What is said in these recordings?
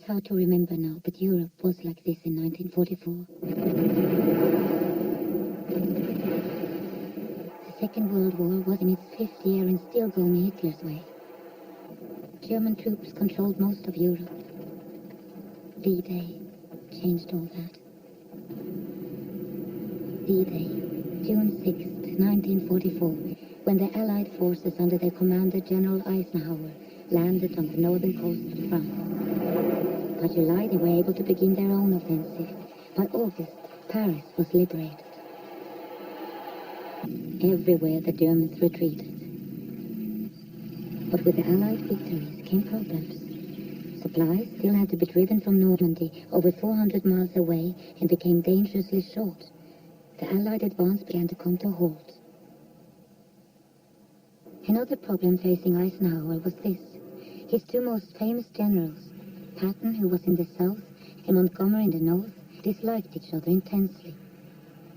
It's hard to remember now, but Europe was like this in 1944. The Second World War was in its fifth year and still going Hitler's way. German troops controlled most of Europe. D-Day changed all that. D-Day, June 6th, 1944, when the Allied forces under their commander General Eisenhower landed on the northern coast of France. By July, they were able to begin their own offensive. By August, Paris was liberated. Everywhere the Germans retreated. But with the Allied victories came problems. Supplies still had to be driven from Normandy over 400 miles away and became dangerously short. The Allied advance began to come to a halt. Another problem facing Eisenhower was this. His two most famous generals, Patton, who was in the south, and Montgomery in the north, disliked each other intensely.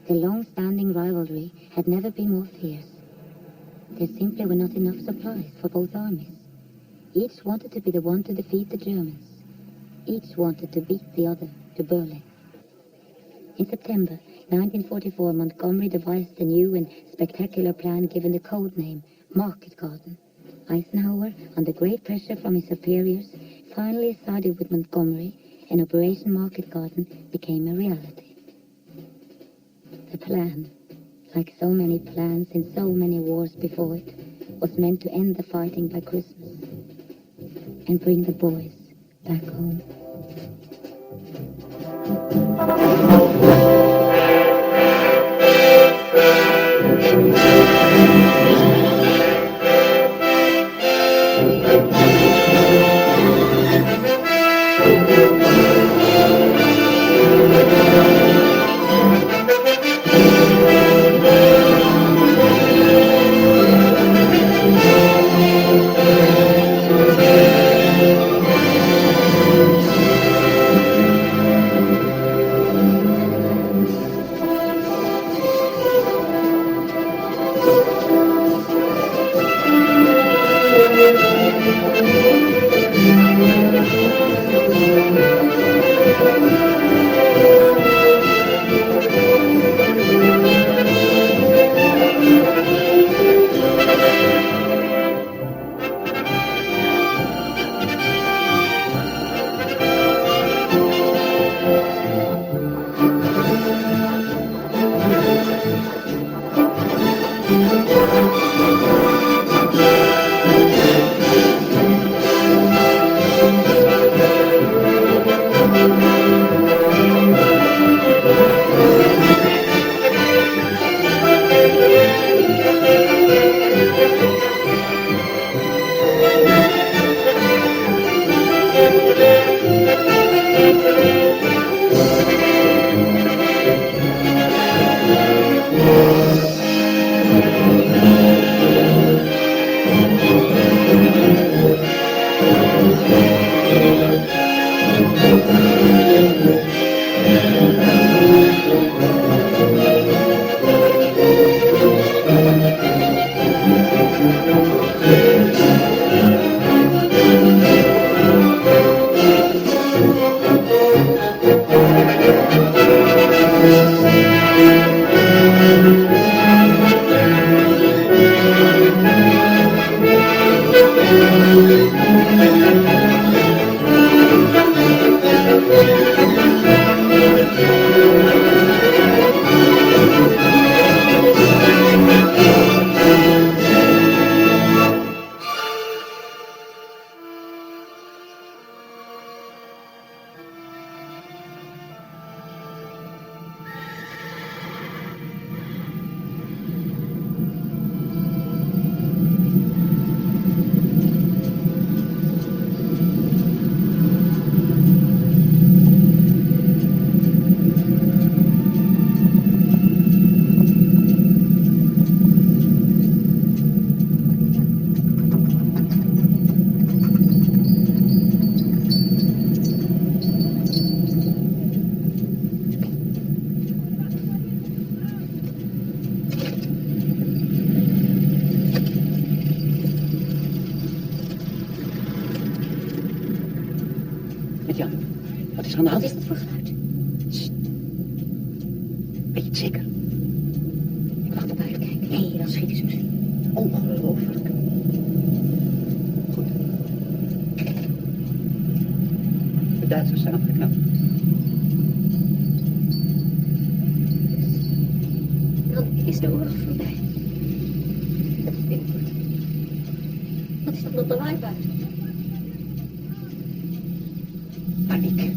Their long-standing rivalry had never been more fierce. There simply were not enough supplies for both armies. Each wanted to be the one to defeat the Germans. Each wanted to beat the other to Berlin. In September 1944, Montgomery devised a new and spectacular plan given the code name Market Garden. Eisenhower, under great pressure from his superiors, finally sided with Montgomery, and Operation Market Garden became a reality. The plan, like so many plans in so many wars before it, was meant to end the fighting by Christmas and bring the boys back home. er aan de hand? Wat is het voor geluid? Weet je het zeker? Ik wacht op uitkijken. Nee, dan schieten ze misschien. Ongelooflijk. Goed. De Duitsers zijn afgeknapt. Dan is de oorlog voorbij. Wat is dat nog lawaai buiten? Paniek.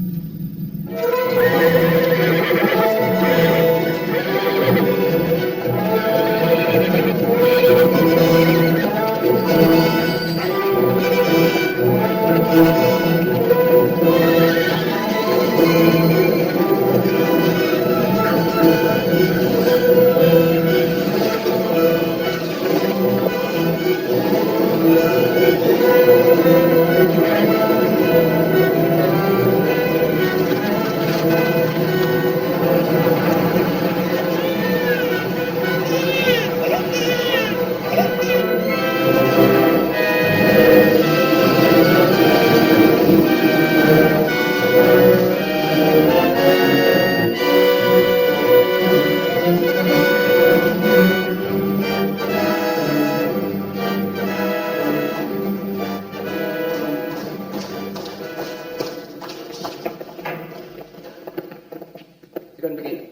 Sie können beginnen.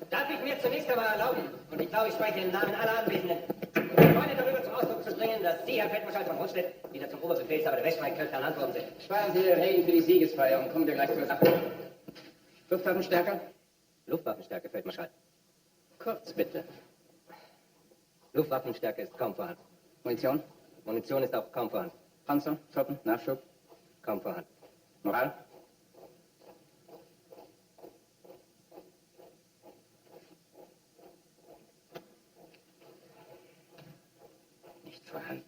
Darf ich mir zunächst einmal erlauben, und ich glaube, ich spreche im Namen aller Anwesenden, Freunde darüber zum Ausdruck zu bringen, dass Sie, Herr Feldmarschall von Rundstedt, wieder zum Oberbefehlshaber der Weststreitkräfte ernannt worden sind. Sparen Sie Ihre Reden für die Siegesfeier und kommen wir gleich zur Sache. Luftwaffenstärke? Luftwaffenstärke, Feldmarschall. Kurz bitte. Luftwaffenstärke ist kaum vorhanden. Munition? Munition ist auch kaum vorhanden. Panzer? Truppen? Nachschub? Kaum vorhanden. Moral? Nicht vorhanden.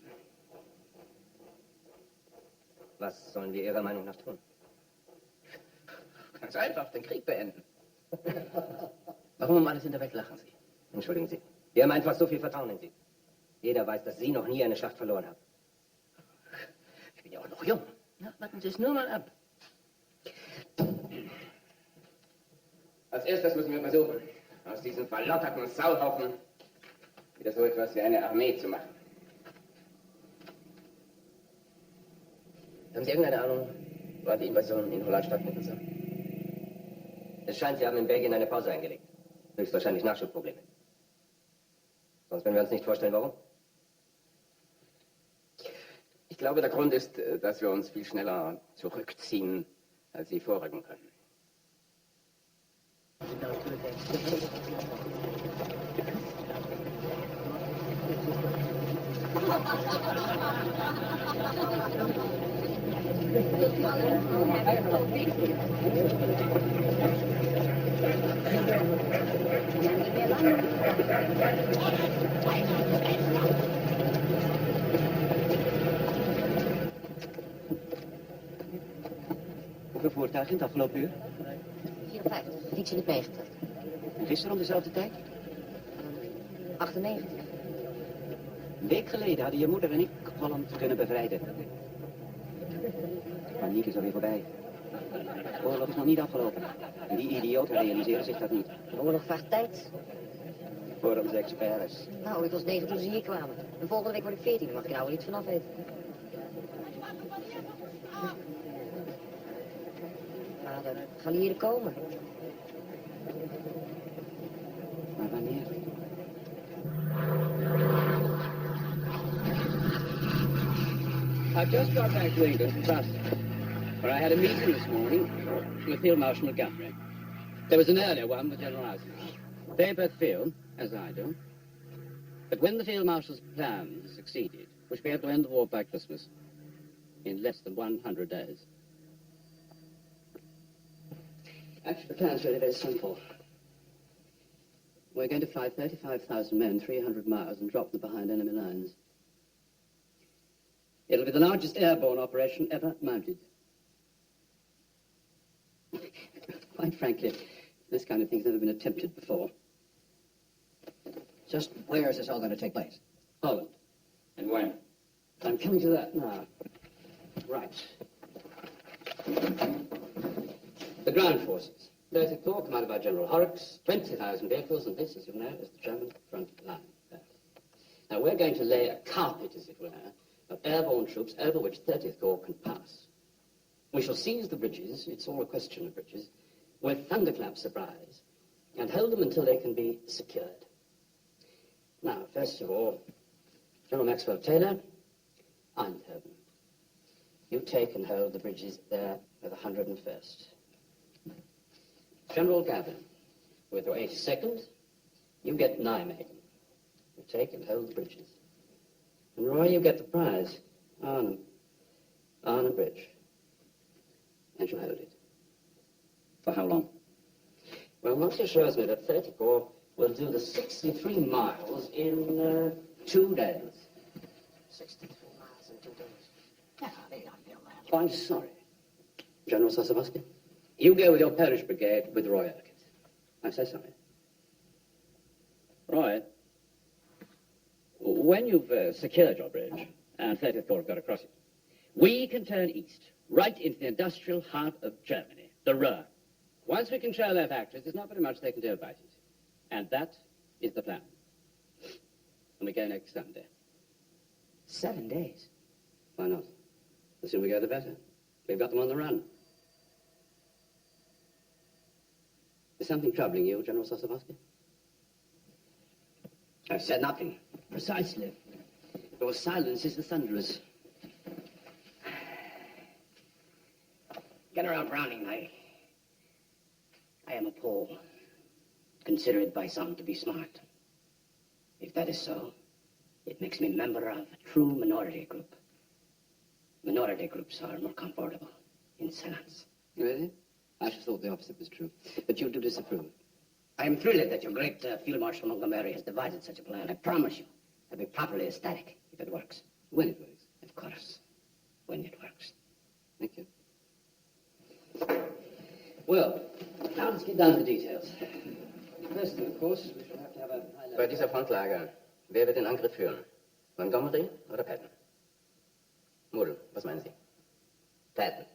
Was sollen wir Ihrer Meinung nach tun? Ganz einfach, den Krieg beenden. Warum um alles in der Welt lachen Sie? Entschuldigen Sie. Wir haben einfach so viel Vertrauen in Sie. Jeder weiß, dass Sie noch nie eine Schlacht verloren haben. Ich bin ja auch noch jung. Na, warten Sie es nur mal ab. Als erstes müssen wir versuchen, aus diesem verlotterten Sauhaufen wieder so etwas wie eine Armee zu machen. Haben Sie irgendeine Ahnung, War die Invasion in Holland stattfinden soll? es scheint, Sie haben in Belgien eine Pause eingelegt. Höchstwahrscheinlich Nachschubprobleme. Sonst können wir uns nicht vorstellen, warum. Ich glaube, der Grund ist, dass wir uns viel schneller zurückziehen, als sie vorrücken können. Hoeveel voertuigen in het afgelopen uur? 54, iets in het 90. En gisteren om dezelfde tijd? 98. Een week geleden hadden je moeder en ik Holland kunnen bevrijden. Paniek is alweer voorbij. De oorlog is nog niet afgelopen. En die idioten realiseren zich dat niet. De oorlog vraagt tijd. Voor onze experts. Nou, ik was 9 toen ze hier kwamen. En volgende week word ik 14, daar mag ik nou wel iets vanaf weten. Vader, gaan jullie hier komen? Maar wanneer? I've just got back to England fast, where I had a meeting this morning with Field Marshal Montgomery. There was an earlier one with General Eisenhower. They both feel, as I do, that when the Field Marshal's plan succeeded, we should be able to end the war by Christmas in less than 100 days. Actually, the plan's really very simple. We're going to fly 35,000 men 300 miles and drop them behind enemy lines. It'll be the largest airborne operation ever mounted. Quite frankly, this kind of thing's never been attempted before. Just where is this all going to take place? Holland. And when? I'm coming to that now. Right. The ground forces. 30th Corps, commanded by General Horrocks, 20,000 vehicles, and this, as you know, is the German front line. Now, we're going to lay a carpet, as it were, of airborne troops over which 30th Corps can pass. We shall seize the bridges, it's all a question of bridges, with thunderclap surprise, and hold them until they can be secured. Now, first of all, General Maxwell Taylor, Eindhoven. You take and hold the bridges there with the 101st. General Gavin, with your 82nd, you get Nijmegen. You take and hold the bridges. And Roy, you get the prize, Arnhem Bridge. And you hold it. For how long? Well, Monsieur shows me that 30 Corps will do the 63 miles in 2 days. 63 miles in 2 days. Yeah, they don't know that. Oh, I'm sorry. General Sosabowski, you go with your Polish brigade with Roy Elkins. I'm so sorry. Roy, when you've secured your bridge, and 30th Corps have got across it, we can turn east, right into the industrial heart of Germany, the Ruhr. Once we control their factories, there's not very much they can do about it. And that is the plan. And we go next Sunday. 7 days. Why not? The sooner we go, the better. We've got them on the run. Is something troubling you, General Sosabowski? I've said nothing. Precisely. Your silence is the thunderous. General Browning, I am a Pole, considered by some to be smart. If that is so, it makes me member of a true minority group. Minority groups are more comfortable in silence. Really? I should have thought the opposite was true. But you do disapprove. I am thrilled that your great Field Marshal Montgomery has devised such a plan. I promise you, I'll be properly ecstatic if it works. When it works. Of course, when it works. Thank you. Well, now let's get down to the details. First thing, of course, we shall have to have a high-level... Bei dieser Frontlage, wer wird den Angriff führen? Montgomery oder Patton? Muddle, was meinen Sie? Patton.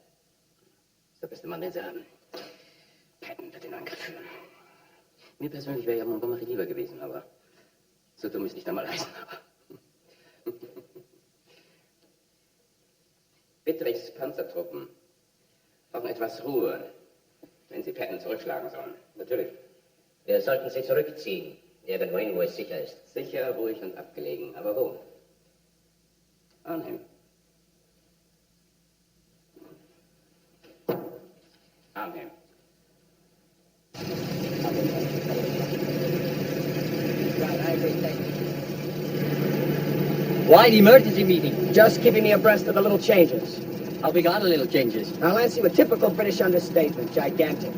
Ist der beste Mann, den Sie haben. Patton wird den Angriff führen. Mir persönlich wäre ja Montgomery lieber gewesen, aber so dumm ist nicht einmal Eisenhower. Bittrichs Panzertruppen brauchen etwas Ruhe, wenn sie Patton zurückschlagen sollen. Natürlich. Wir sollten sie zurückziehen, irgendwohin, wo es sicher ist. Sicher, ruhig und abgelegen. Aber wo? Arnhem. Arnhem. Right, I agree. Thank you. Why the emergency meeting? Just keeping me abreast of the little changes. Oh, we got a little changes. Now, Lancy, with typical British understatement, gigantic.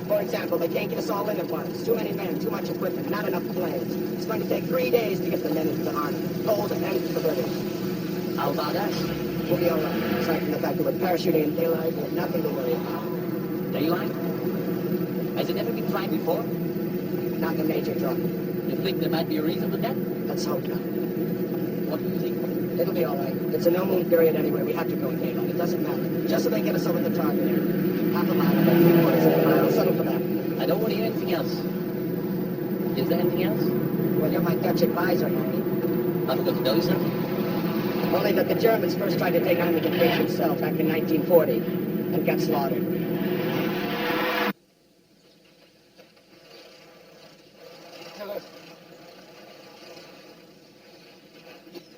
For example, they can't get us all in at once. Too many men, too much equipment, not enough planes. It's going to take 3 days to get the men into the army. Cold and the British. How about us? We'll be all right. Aside from the fact that we're parachuting in daylight, we have nothing to worry about. Daylight? Has it ever been tried before? Not the major trouble. You think there might be a reason for that? Let's hope not. What do you think? It'll be all right. It's a no-moon period anyway. We have to go in daylight. It doesn't matter. Just so they get us over the target area. Half a mile, about 3/4 of a mile. I'll settle for that. I don't want to hear anything else. Is there anything else? Well, you're my Dutch advisor, Harry. I forgot to tell you something. Only that the Germans first tried to take on the invasion itself back in 1940 and got slaughtered.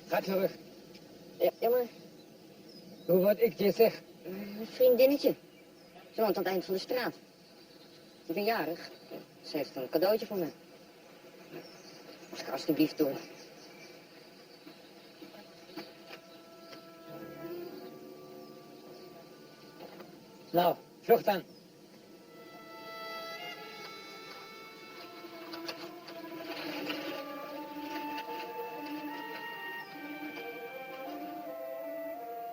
Ga terug. Ja, maar Doe wat ik je zeg. een vriendinnetje. Ze woont aan het eind van de straat. Ik ben jarig. Ze heeft een cadeautje voor me. Als ik alsjeblieft door. Nou, vlucht dan.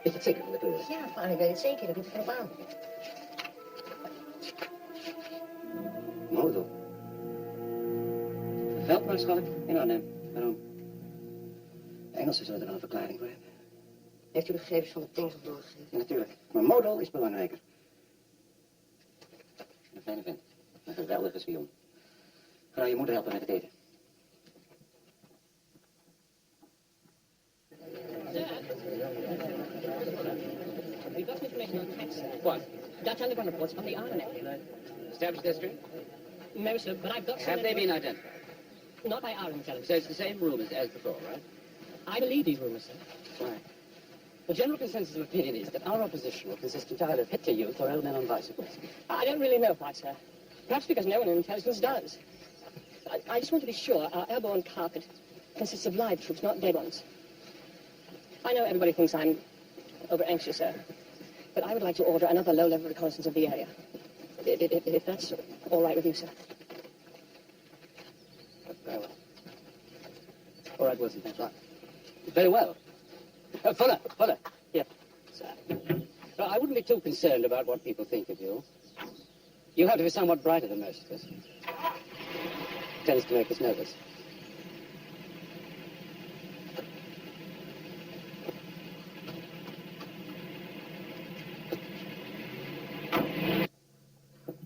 Is het zeker natuurlijk? Ja, vader, ik weet het zeker. Dat doet er op aan. Modo. Veldmaarschalk in Arnhem. Waarom? De Engelsen zullen er wel een verklaring voor hebben. Heeft u de gegevens van de tanks op doorgegeven? Ja, natuurlijk. Maar model is belangrijker. Fijne vent. Een geweldige spion. Ga je moeder helpen met het eten. We've got some information on facts, sir. What? Dutch underground reports on the island area. Established history? No, sir, but I've got some... Have they been identified? Not by our intelligence. So it's the same room as before, right? I believe these rumors, sir. Why? The general consensus of opinion is that our opposition will consist entirely of Hitler youth or old men on bicycles. I don't really know why, sir. Perhaps because no one in intelligence does. I just want to be sure our airborne carpet consists of live troops, not dead ones. I know everybody thinks I'm over-anxious, sir, but I would like to order another low-level reconnaissance of the area. If that's all right with you, sir. Very well. All right, Wilson, thanks. Right. Very well. Fuller. Here. Sir. Well, I wouldn't be too concerned about what people think of you. You have to be somewhat brighter than most of us. Tends to make us nervous.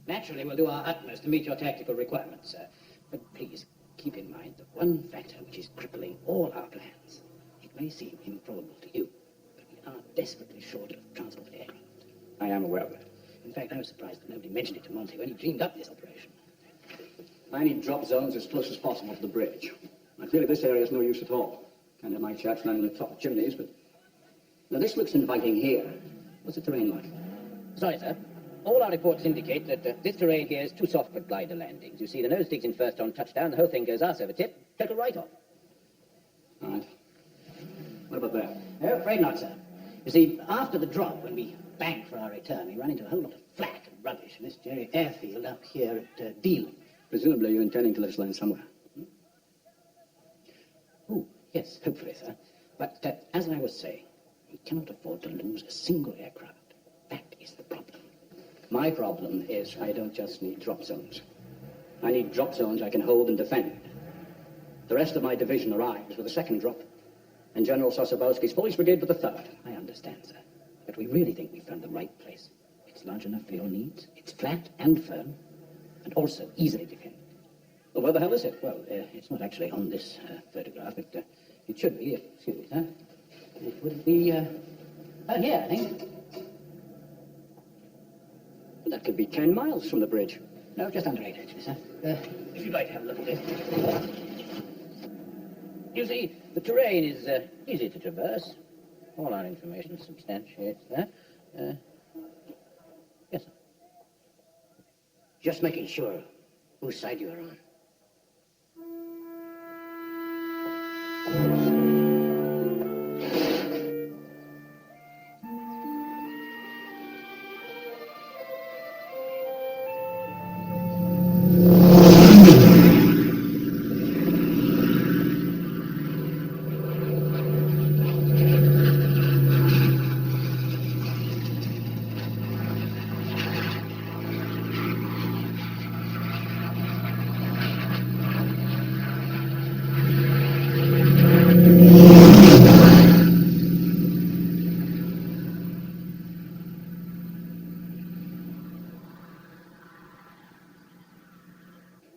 Naturally, we'll do our utmost to meet your tactical requirements, sir. But please, keep in mind the one factor which is crippling all our plans. It may seem improbable to you, but we are desperately short of transport aircraft. I am aware of that. In fact, I was surprised that nobody mentioned it to Monty when he dreamed up this operation. I need drop zones as close as possible to the bridge. Now, clearly this area is no use at all. Can't have my chaps landing on the top of chimneys, but... Now, this looks inviting here. What's the terrain like? Sorry, sir. All our reports indicate that this terrain here is too soft for glider landings. You see, the nose digs in first on touchdown, the whole thing goes arse over tip, total write-off. All right. What about that? No, afraid not, sir. You see, after the drop, when we banked for our return, we ran into a whole lot of flak and rubbish in this very airfield up here at Dealing. Presumably you're intending to let us land somewhere. Oh, yes, hopefully, sir. But as I was saying, we cannot afford to lose a single aircraft. That is the problem. My problem is I don't just need drop zones. I need drop zones I can hold and defend. The rest of my division arrives with a second drop, and General Sosabowski's Police Brigade with the third. I understand, sir. But we really think we've found the right place. It's large enough for your needs. It's flat and firm, and also easily defended. Well, where the hell is it? Well, it's not actually on this photograph, but it should be. Excuse me, sir. It would be here, I think. Well, that could be 10 miles from the bridge. No, just under 8, actually, sir. If you'd like to have a look at this. You see, the terrain is easy to traverse. All our information substantiates that. Yes, sir. Just making sure whose side you are on.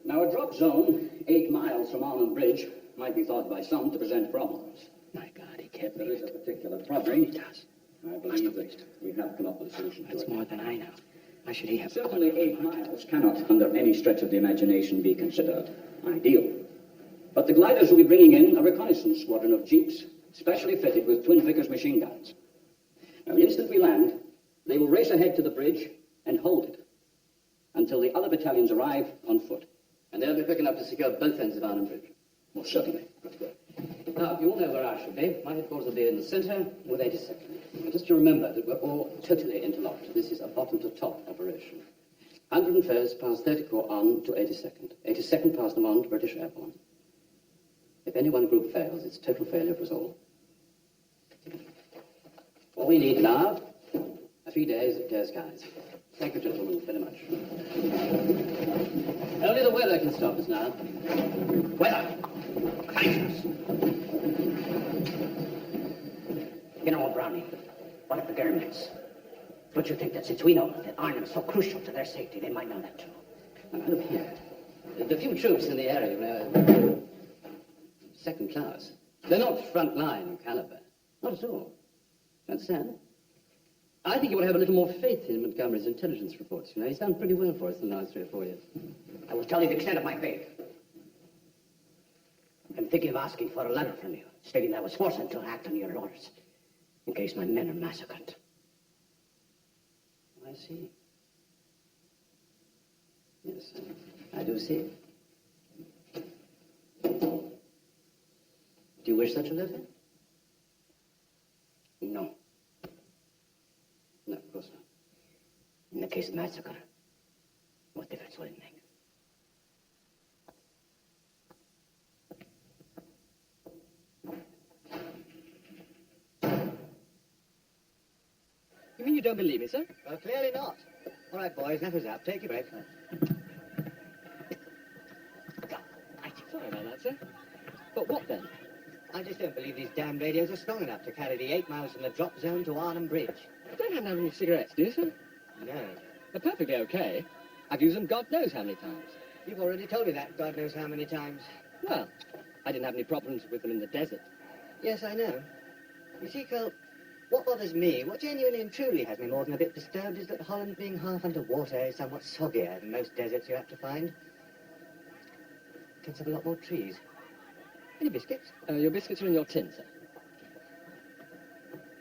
Now, a drop zone 8 miles from Almond Bridge might be thought by some to present problems. My God, he can't There believe is a it. particular problem. He does. I believe that we have come up with a solution to That's it. more than I know. Why should he have... Certainly 8 miles cannot, under any stretch of the imagination, be considered ideal. But the gliders will be bringing in a reconnaissance squadron of jeeps, specially fitted with twin Vickers machine guns. Now, the instant we land, they will race ahead to the bridge and hold it until the other battalions arrive on foot. And they'll be quick enough to secure both ends of Arnhem Bridge. Most certainly. Now, you all know where I should be. My headquarters will be in the centre with 82nd. And just to remember that we're all totally interlocked. This is a bottom-to-top operation. 101st past 30 Corps on to 82nd. 82nd past them on to British Airborne. If any one group fails, it's total failure for us all. All we need now are 3 days of clear skies. Thank you, gentlemen, very much. Only the weather can stop us now. Weather! Kindness! General Browning, what of the Germans? Don't you think that since we know that Arnhem is so crucial to their safety, they might know that too? Now, look here. The few troops in the area are second class. They're not front line caliber. Not at all. You understand? I think you ought to have a little more faith in Montgomery's intelligence reports. You know, he's done pretty well for us in the last 3 or 4 years. I will tell you the extent of my faith. I'm thinking of asking for a letter from you, stating that I was forced to act on your orders, in case my men are massacred. I see. Yes, I do see. Do you wish such a letter? No. No, of course not. In the case of massacre, what difference will it make? You mean you don't believe me, sir? Well, clearly not. All right, boys, enough is up. Take your break. Sorry about that, sir. But what then? I just don't believe these damn radios are strong enough to carry the 8 miles from the drop zone to Arnhem Bridge. You don't happen to have any cigarettes, do you, sir? No. They're perfectly okay. I've used them God knows how many times. You've already told me that God knows how many times. Well, I didn't have any problems with them in the desert. Yes, I know. You see, Cole, what bothers me, what genuinely and truly has me more than a bit disturbed is that Holland, being half underwater, is somewhat soggier than most deserts you have to find. Tends to have a lot more trees. Any biscuits? Your biscuits are in your tin, sir.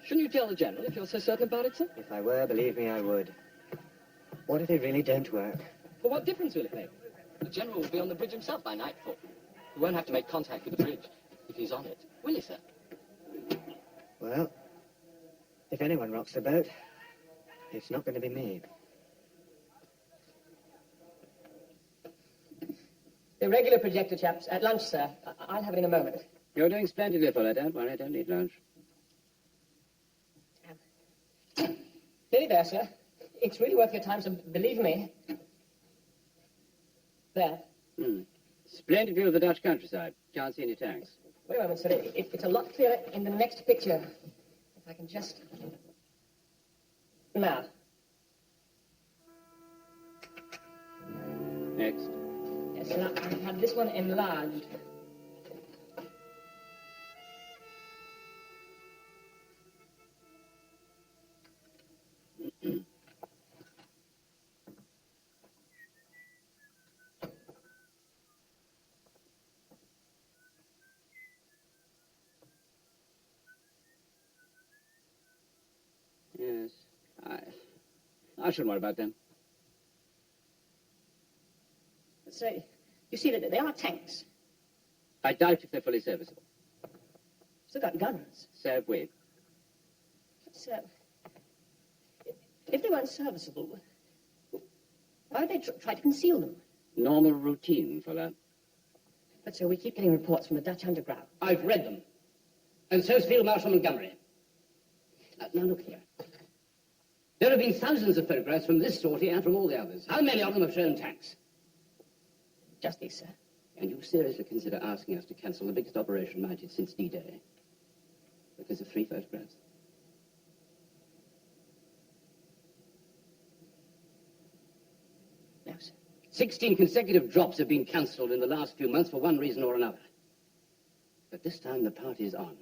Shouldn't you tell the General if you're so certain about it, sir? If I were, believe me, I would. What if they really don't work? Well, what difference will it make? The General will be on the bridge himself by nightfall. He won't have to make contact with the bridge if he's on it. Will he, sir? Well, if anyone rocks the boat, it's not going to be me. The regular projector, chaps. At lunch, sir. I'll have it in a moment. You're doing splendidly, fellow. Don't worry, I don't need lunch. Nearly there, sir. It's really worth your time, so believe me. There. Splendid view of the Dutch countryside. Can't see any tanks. Wait a moment, sir. It's a lot clearer in the next picture. If I can just... Now. Next. Yes, sir. I've had this one enlarged. Yes. I shouldn't worry about them. So, you see that they are tanks. I doubt if they're fully serviceable. Still got guns. So have we. So, if they weren't serviceable, why would they try to conceal them? Normal routine, fellow. But, sir, we keep getting reports from the Dutch underground. I've read them. And so's Field Marshal Montgomery. Now, look here. There have been thousands of photographs from this sortie and from all the others. How many of them have shown tanks? Just these, sir. Can you seriously consider asking us to cancel the biggest operation mounted since D-Day? Because of 3 photographs? No, sir. 16 consecutive drops have been cancelled in the last few months for one reason or another. But this time the party's on.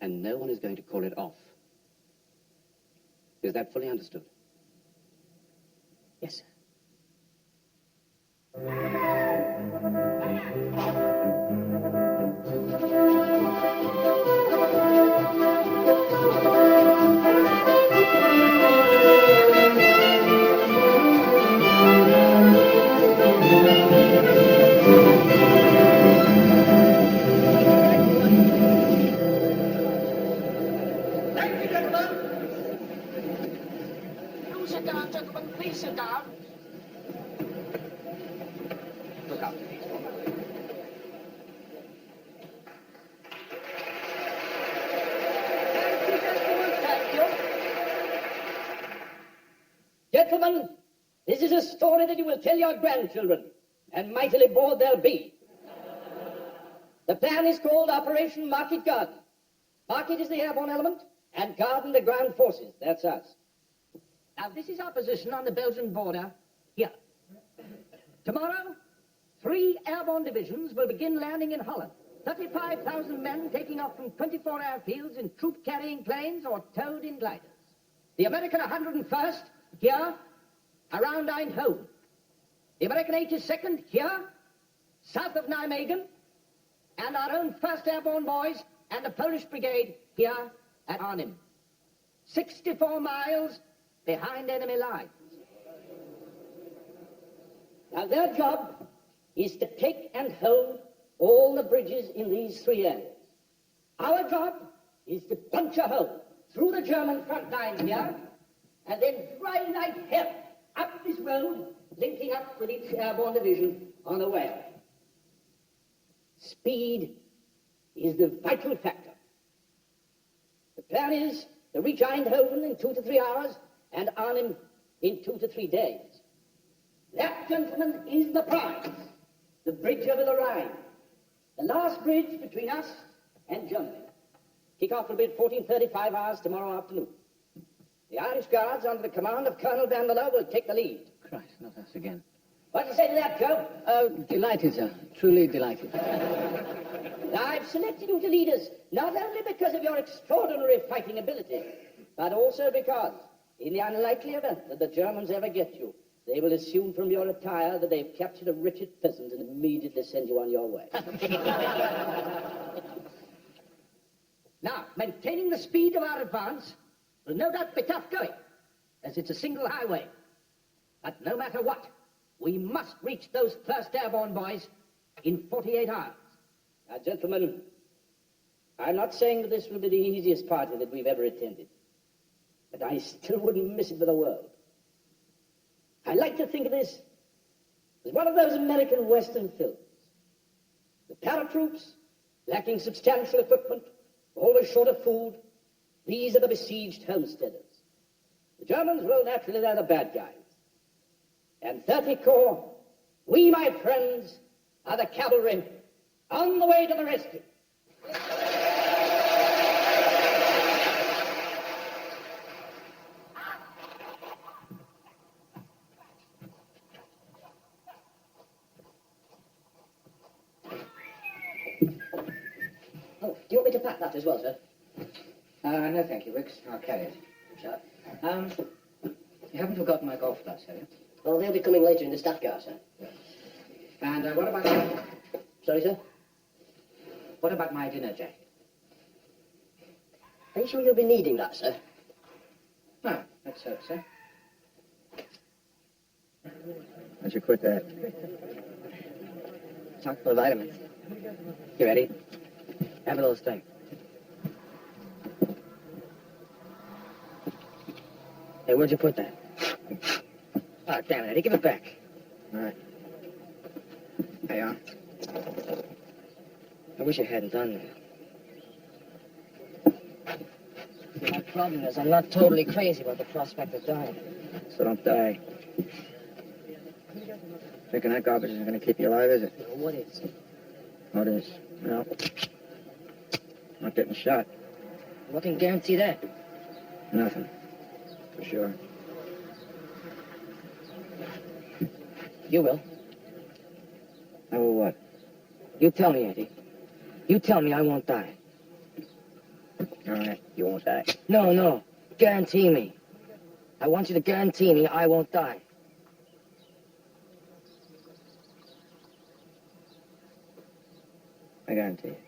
And no one is going to call it off. Is that fully understood? Yes, sir. Thank you, gentlemen. Do sit down, gentlemen. Please sit down. Look out, please. Thank you. Gentlemen, this is a story that you will tell your grandchildren, and mightily bored they'll be. The plan is called Operation Market Garden. Market is the airborne element, and Garden the ground forces. That's us. Now, this is our position on the Belgian border here. Tomorrow, 3 airborne divisions will begin landing in Holland. 35,000 men taking off from 24 airfields in troop-carrying planes or towed in gliders. The American 101st here, around Eindhoven. The American 82nd here, south of Nijmegen, and our own 1st Airborne Boys and the Polish Brigade here at Arnhem. 64 miles behind enemy lines. Now, their job is to take and hold all the bridges in these 3 areas. Our job is to punch a hole through the German front line here, and then drive like hell up this road, linking up with each airborne division on the way. Speed is the vital factor. The plan is to reach Eindhoven in 2 to 3 hours and Arnhem in 2 to 3 days. That, gentlemen, is the prize. The bridge over the Rhine. The last bridge between us and Germany. Kick-off will be at 14:35 hours tomorrow afternoon. The Irish Guards, under the command of Colonel Vanderloo, will take the lead. Christ, not us again. What do you say to that, Joe? Oh, delighted, sir. Truly delighted. Now, I've selected you to lead us, not only because of your extraordinary fighting ability, but also because, in the unlikely event that the Germans ever get you, they will assume from your attire that they've captured a wretched peasant and immediately send you on your way. Now, maintaining the speed of our advance will no doubt be tough going, as it's a single highway. But no matter what, we must reach those 1st Airborne Boys in 48 hours. Now, gentlemen, I'm not saying that this will be the easiest party that we've ever attended, but I still wouldn't miss it for the world. I like to think of this as one of those American Western films. The paratroops, lacking substantial equipment, always short of food, these are the besieged homesteaders. The Germans, well, naturally, they're the bad guys. And 30 Corps, we, my friends, are the cavalry on the way to the rescue. Oh, do you want me to pack that as well, sir? No, thank you, Wicks. I'll carry it. Sure. You haven't forgotten my golf clubs, have you? Well, they'll be coming later in the staff car, sir. And what about... Sorry, sir? What about my dinner jacket? Are you sure you'll be needing that, sir? No, let's hope so. How'd you quit that? Chock full of vitamins. You ready? Have a little strength. Hey, where'd you put that? Oh, damn it, Eddie, give it back. All right. There you are. I wish I hadn't done that. My problem is I'm not totally crazy about the prospect of dying. So don't die. Thinking that garbage isn't going to keep you alive, is it? Well, what is? What is? Well, not getting shot. What can guarantee that? Nothing. For sure. You will. I will what? You tell me, Eddie. You tell me I won't die. All right, you won't die. No. Guarantee me. I want you to guarantee me I won't die. I guarantee it.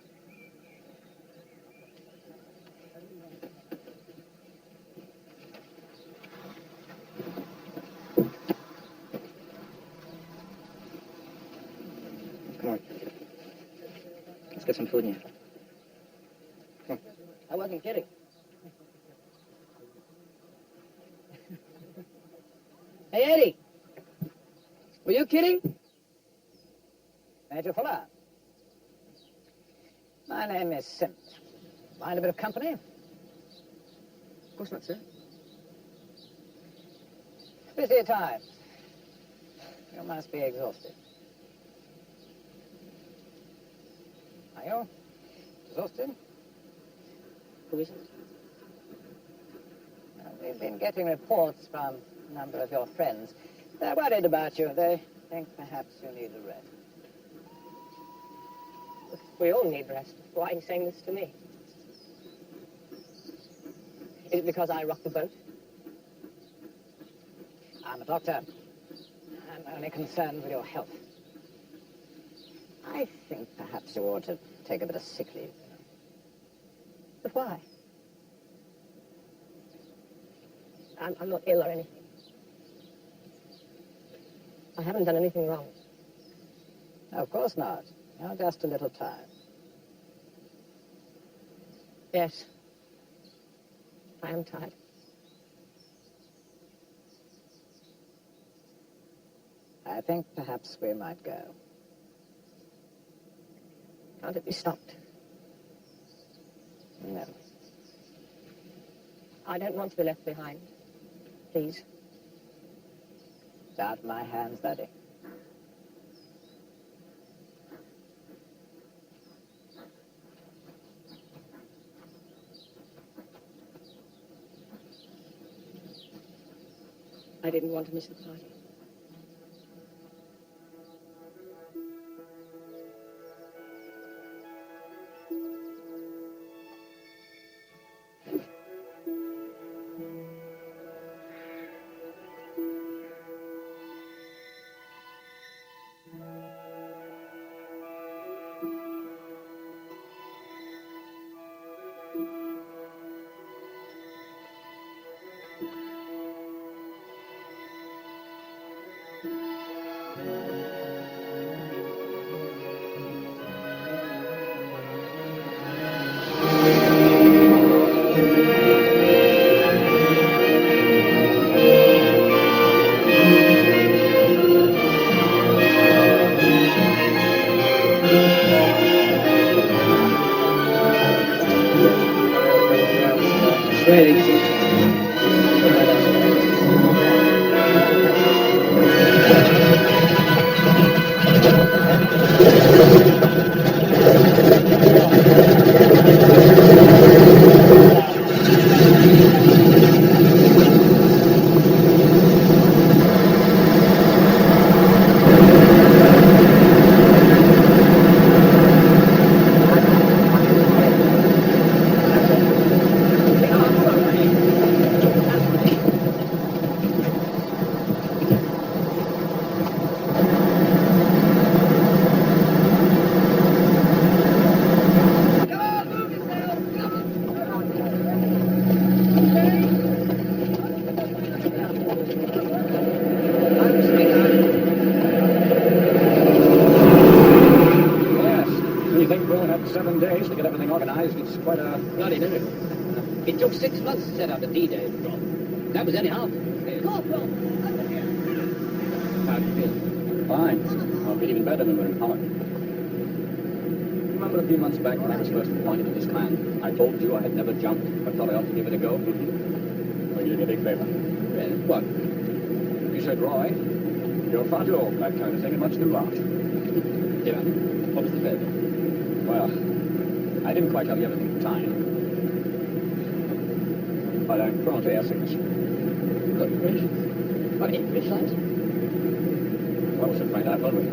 Come on. Let's get some food in here. I wasn't kidding. Hey, Eddie. Were you kidding? Major Fuller. My name is Sims. Mind a bit of company? Of course not, sir. Busy at times. You must be exhausted. Are you? Exhausted? Who is it? We've been getting reports from a number of your friends. They're worried about you. They think perhaps you need a rest. We all need rest. Why are you saying this to me? Is it because I rock the boat? I'm a doctor. I'm only concerned with your health. I think perhaps you ought to take a bit of sick leave. But why? I'm not ill or anything. I haven't done anything wrong. Of course not. You're just a little tired. Yes. I am tired. I think perhaps we might go. Can't it be stopped? No. I don't want to be left behind. Please. It's out of my hands, Daddy. I didn't want to miss the party. You think we'll have 7 days to get everything organized? It's quite a Bloody miracle. It took 6 months to set up the D-Day drop. That was anyhow. Corporal, over here. How do you feel? fine. I'll feel even better than we're in Holland. Remember a few months back when I was first appointed to this clan, I told you I had never jumped, but thought I ought to give it a go? Well, you did me a big favor. Well, what? You said, Roy, you're far too old for that kind of thing and much too large. Yeah. What was the favor? Well, I didn't quite tell you everything at the time. But I'm prone to air sickness. Good gracious. What, English light? Well, we'll soon find out, won't we?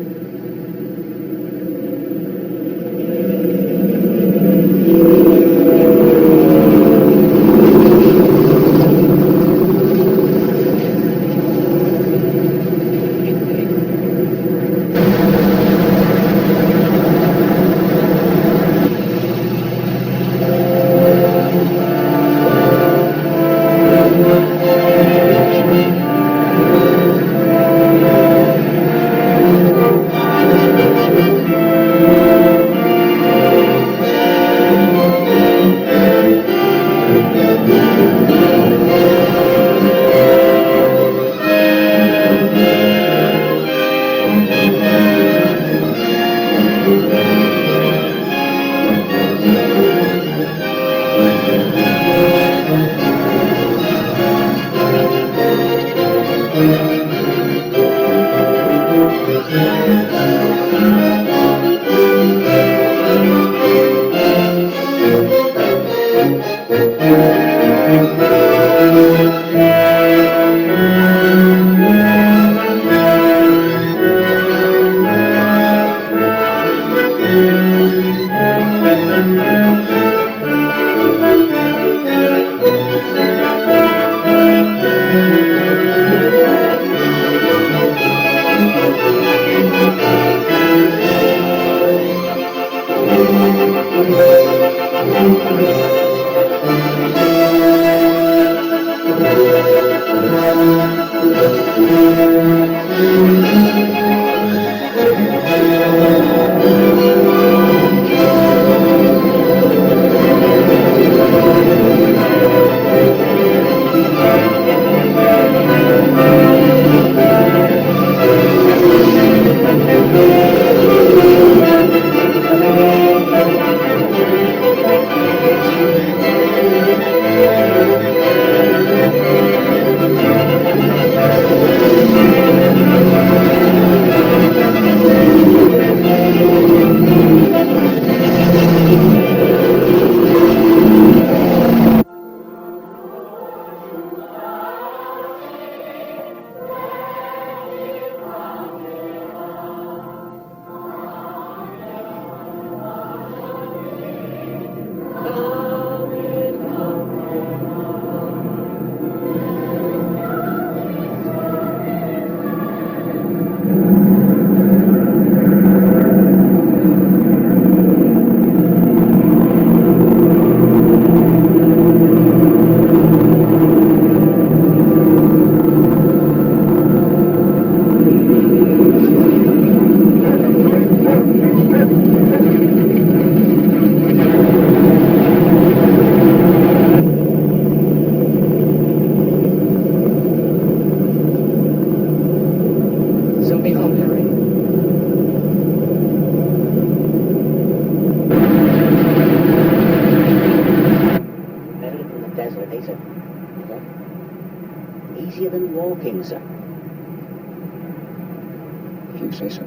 accurately, sir. Easier than walking, sir. If you say so.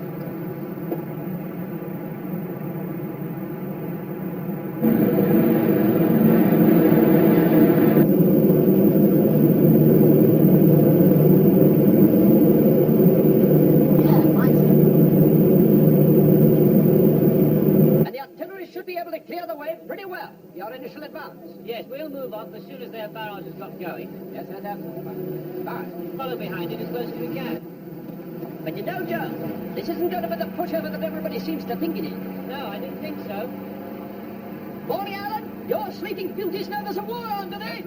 And the artillery should be able to clear the way pretty well. Your initial advance. Yes, we'll move up as soon as their barrage has got going. Yes, that's absolutely fine. Follow behind it as close as we can. But you know, Joe, this isn't going to be the pushover that everybody seems to think it is. No, I didn't think so. Morning, Alan. Your sleeping beauties know there's a war on today.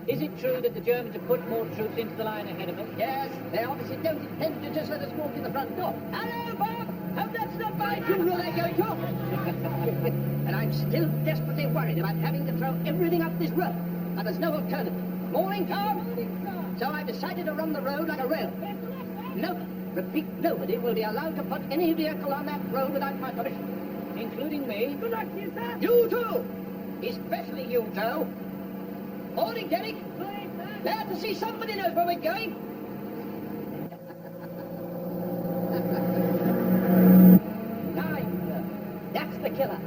Is it true that the Germans have put more troops into the line ahead of us? Yes, they obviously don't intend to just let us walk in the front door. Hello, Bob! Hope that's not my funeral they're going to. And I'm still desperately worried about having to throw everything up this road. And there's no alternative. Morning, Tom. So I've decided to run the road like a rail. Nobody, repeat, nobody will be allowed to put any vehicle on that road without my permission. Including me? Good luck to you, sir. You too. Especially you, Joe. Morning, Derek. Glad to see somebody knows where we're going. Time, sir. That's the killer.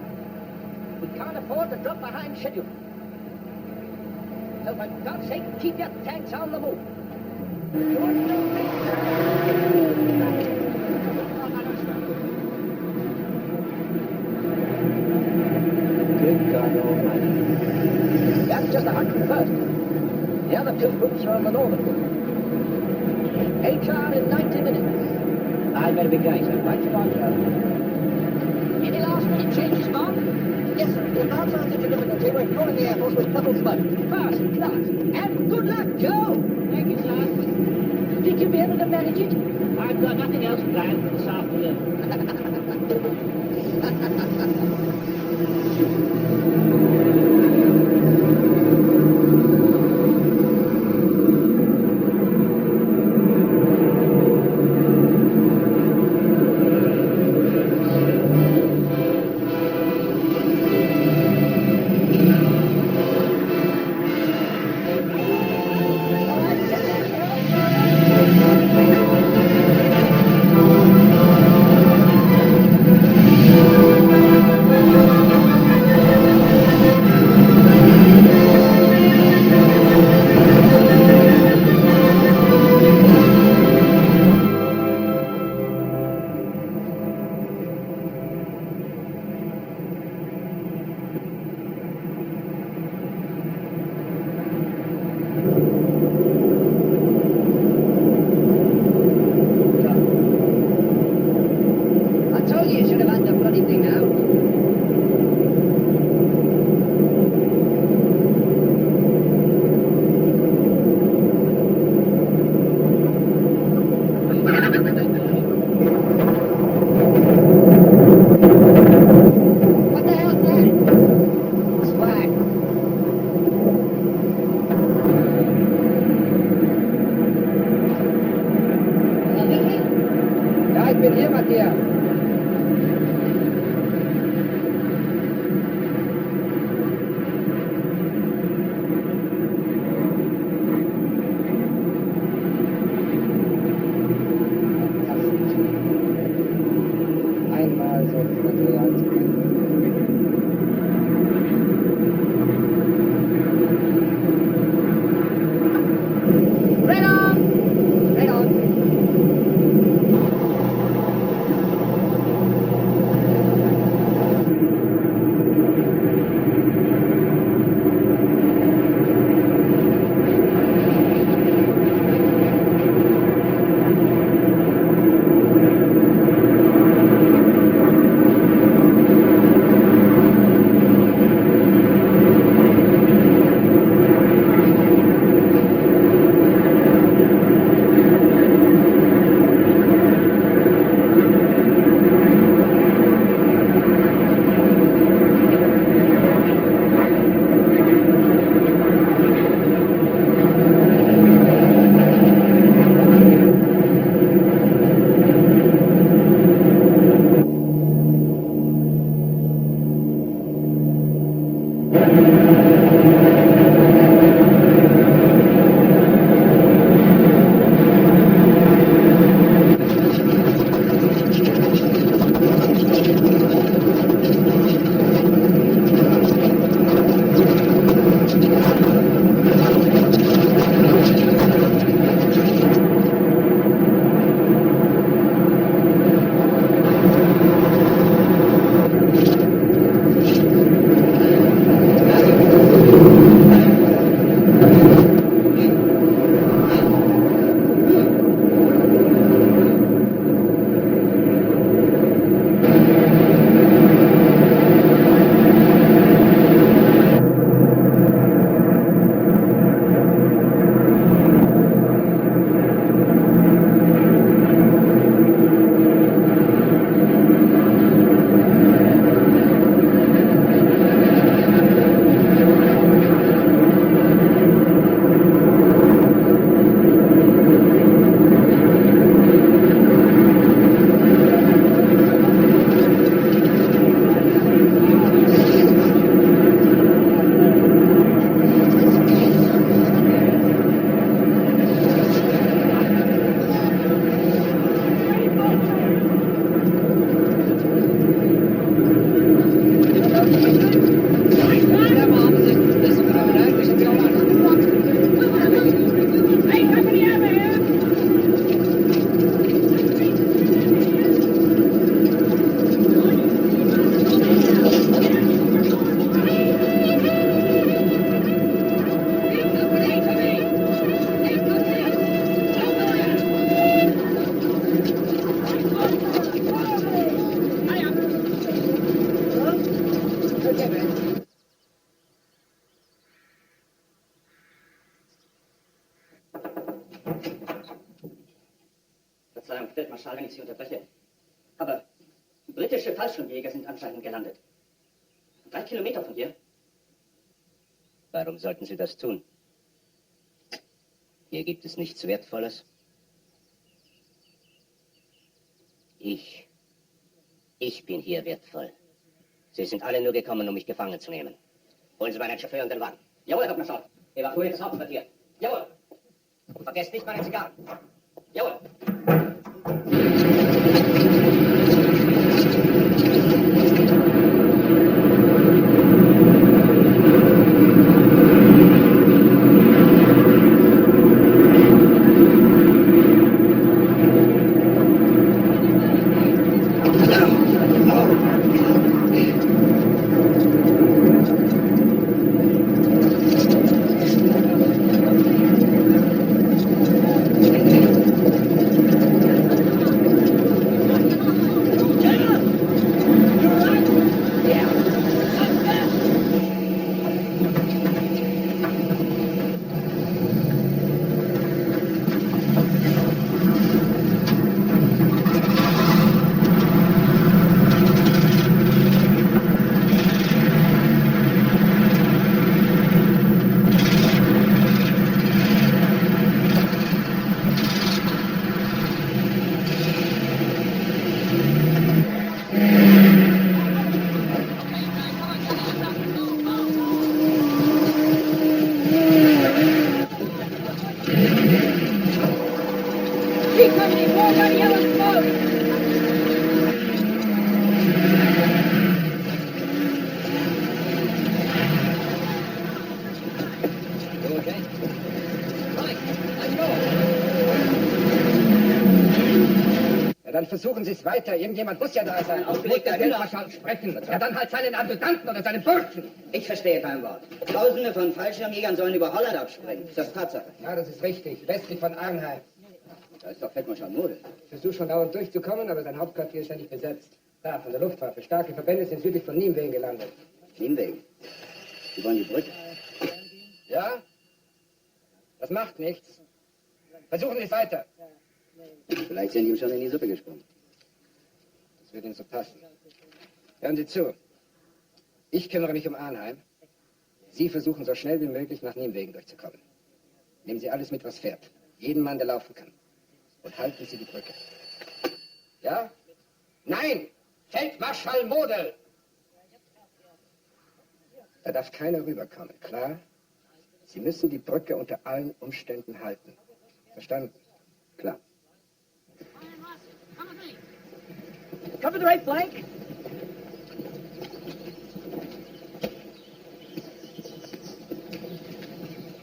We can't afford to drop behind schedule. So for God's sake, keep your tanks on the move. Good God Almighty. That's just 101st. The other two groups are on the northern route. HR in 90 minutes. I'd better be going, sir. Right spot, Joe. Any last-minute changes, Bob? Yes, sir. The advance answer to difficulty. We're calling the Air Force with double smoke. First class. And good luck, Joe. Thank you, sir. Think you'll be able to manage it? I've got nothing else planned for this afternoon. Verzeihung, Feldmarschall, wenn ich Sie unterbreche. Aber britische Fallschirmjäger sind anscheinend gelandet. 3 Kilometer von hier. Warum sollten Sie das tun? Hier gibt es nichts Wertvolles. Ich bin hier wertvoll. Sie sind alle nur gekommen, um mich gefangen zu nehmen. Holen Sie meinen Chauffeur und den Wagen. Jawohl, Herr Marschall. Evakuiert das Hauptquartier. Jawohl. Und vergesst nicht meine Zigarren. Jawohl. Dann versuchen Sie es weiter. Irgendjemand muss ja da sein. Muss der Feldmarschall sprechen. Ja, dann halt seinen Adjutanten oder seinen Burschen. Ich verstehe kein Wort. Tausende von Fallschirmjägern sollen über Holland abspringen. Ist das Tatsache? Ja, das ist richtig. Westlich von Arnheim. Da ist doch Feldmarschall Mode. Ich versuche schon dauernd durchzukommen, aber sein Hauptquartier ist ja nicht besetzt. Da, von der Luftwaffe. Starke Verbände sind südlich von Niemwegen gelandet. Niemwegen? Sie wollen die Brücke. Ja? Das macht nichts. Versuchen Sie es weiter. Vielleicht sind die ihm schon in die Suppe gesprungen. Das wird Ihnen so passen. Hören Sie zu. Ich kümmere mich um Arnheim. Sie versuchen so schnell wie möglich nach Niemwegen durchzukommen. Nehmen Sie alles mit, was fährt. Jeden Mann, der laufen kann. Und halten Sie die Brücke. Ja? Nein! Feldmarschall Model! Da darf keiner rüberkommen, klar? Sie müssen die Brücke unter allen Umständen halten. Verstanden? Klar. Cover the right flank.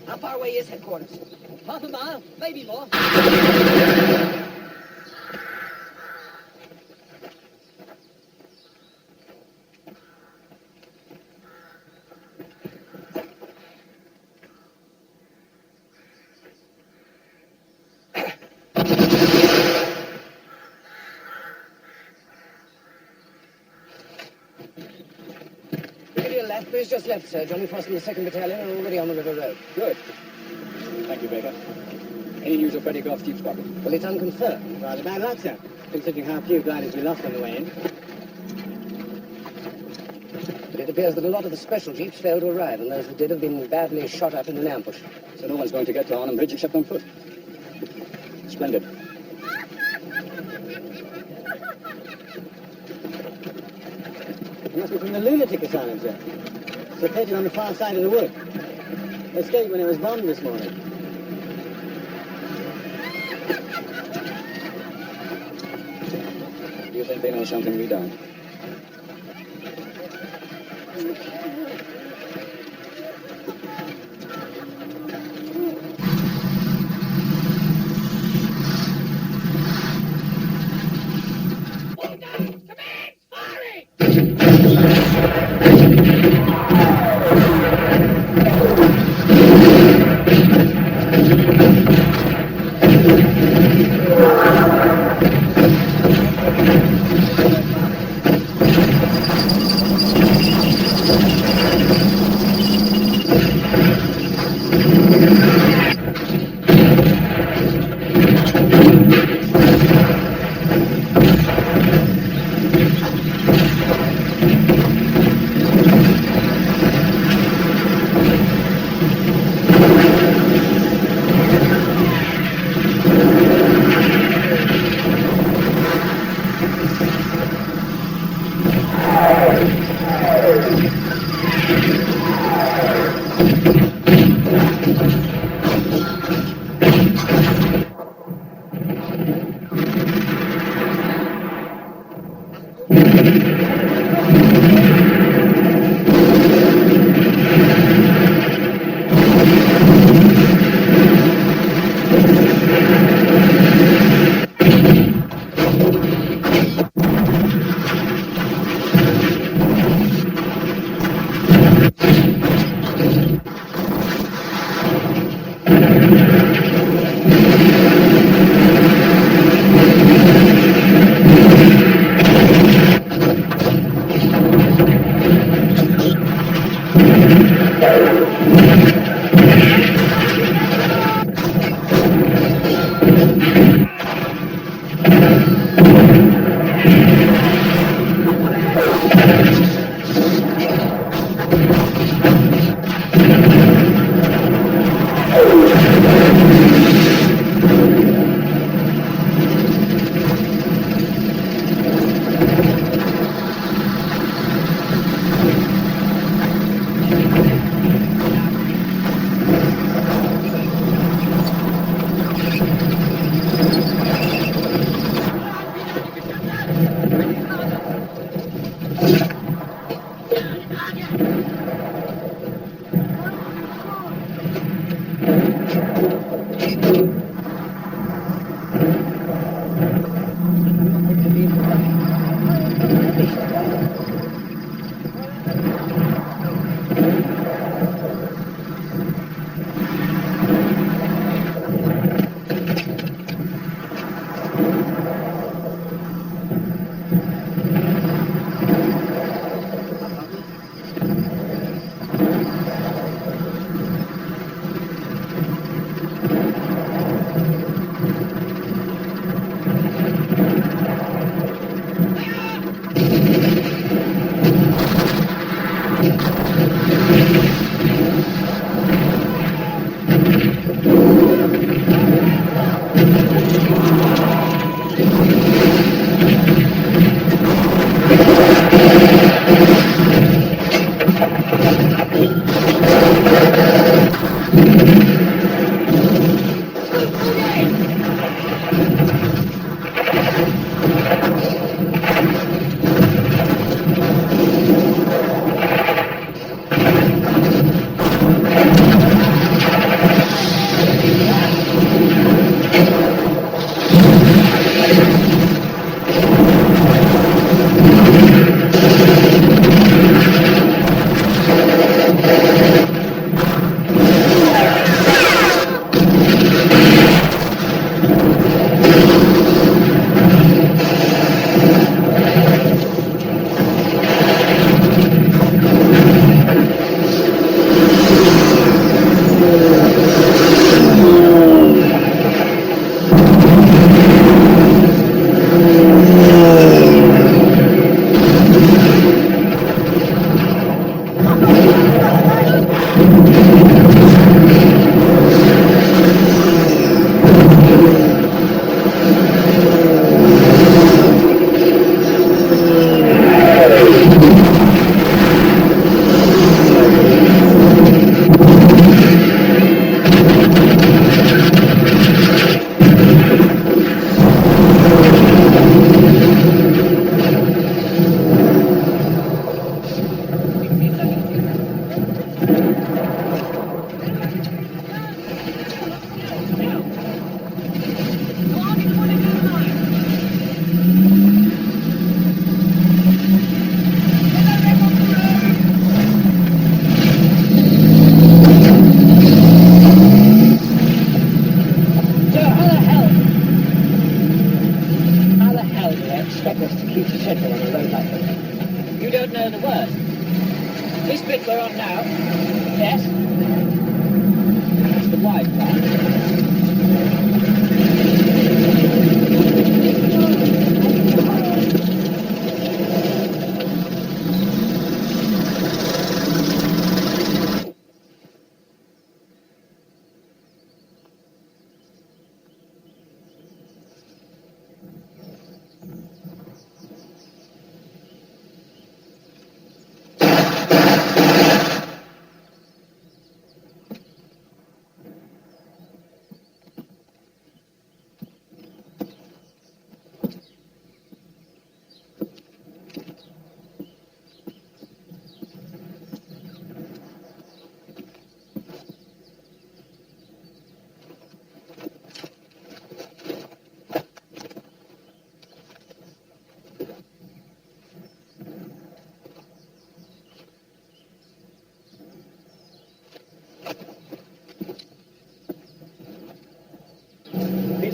How far away is headquarters? Half a mile, maybe more. Left, please, just left, sir. Johnny Frost and the 2nd Battalion are already on the River Road. Good. Thank you, Baker. Any news of Freddie Goff's Jeep squadron? Well, it's unconfirmed. Rather bad luck, sir, considering how few gliders we lost on the way in. But it appears that a lot of the special jeeps failed to arrive, and those who did have been badly shot up in an ambush. So no one's going to get to Arnhem Bridge except on foot. Splendid. It must be from the lunatic asylum, sir. It's located on the far side of the wood. They escaped when it was bombed this morning. Do you think they know something we don't?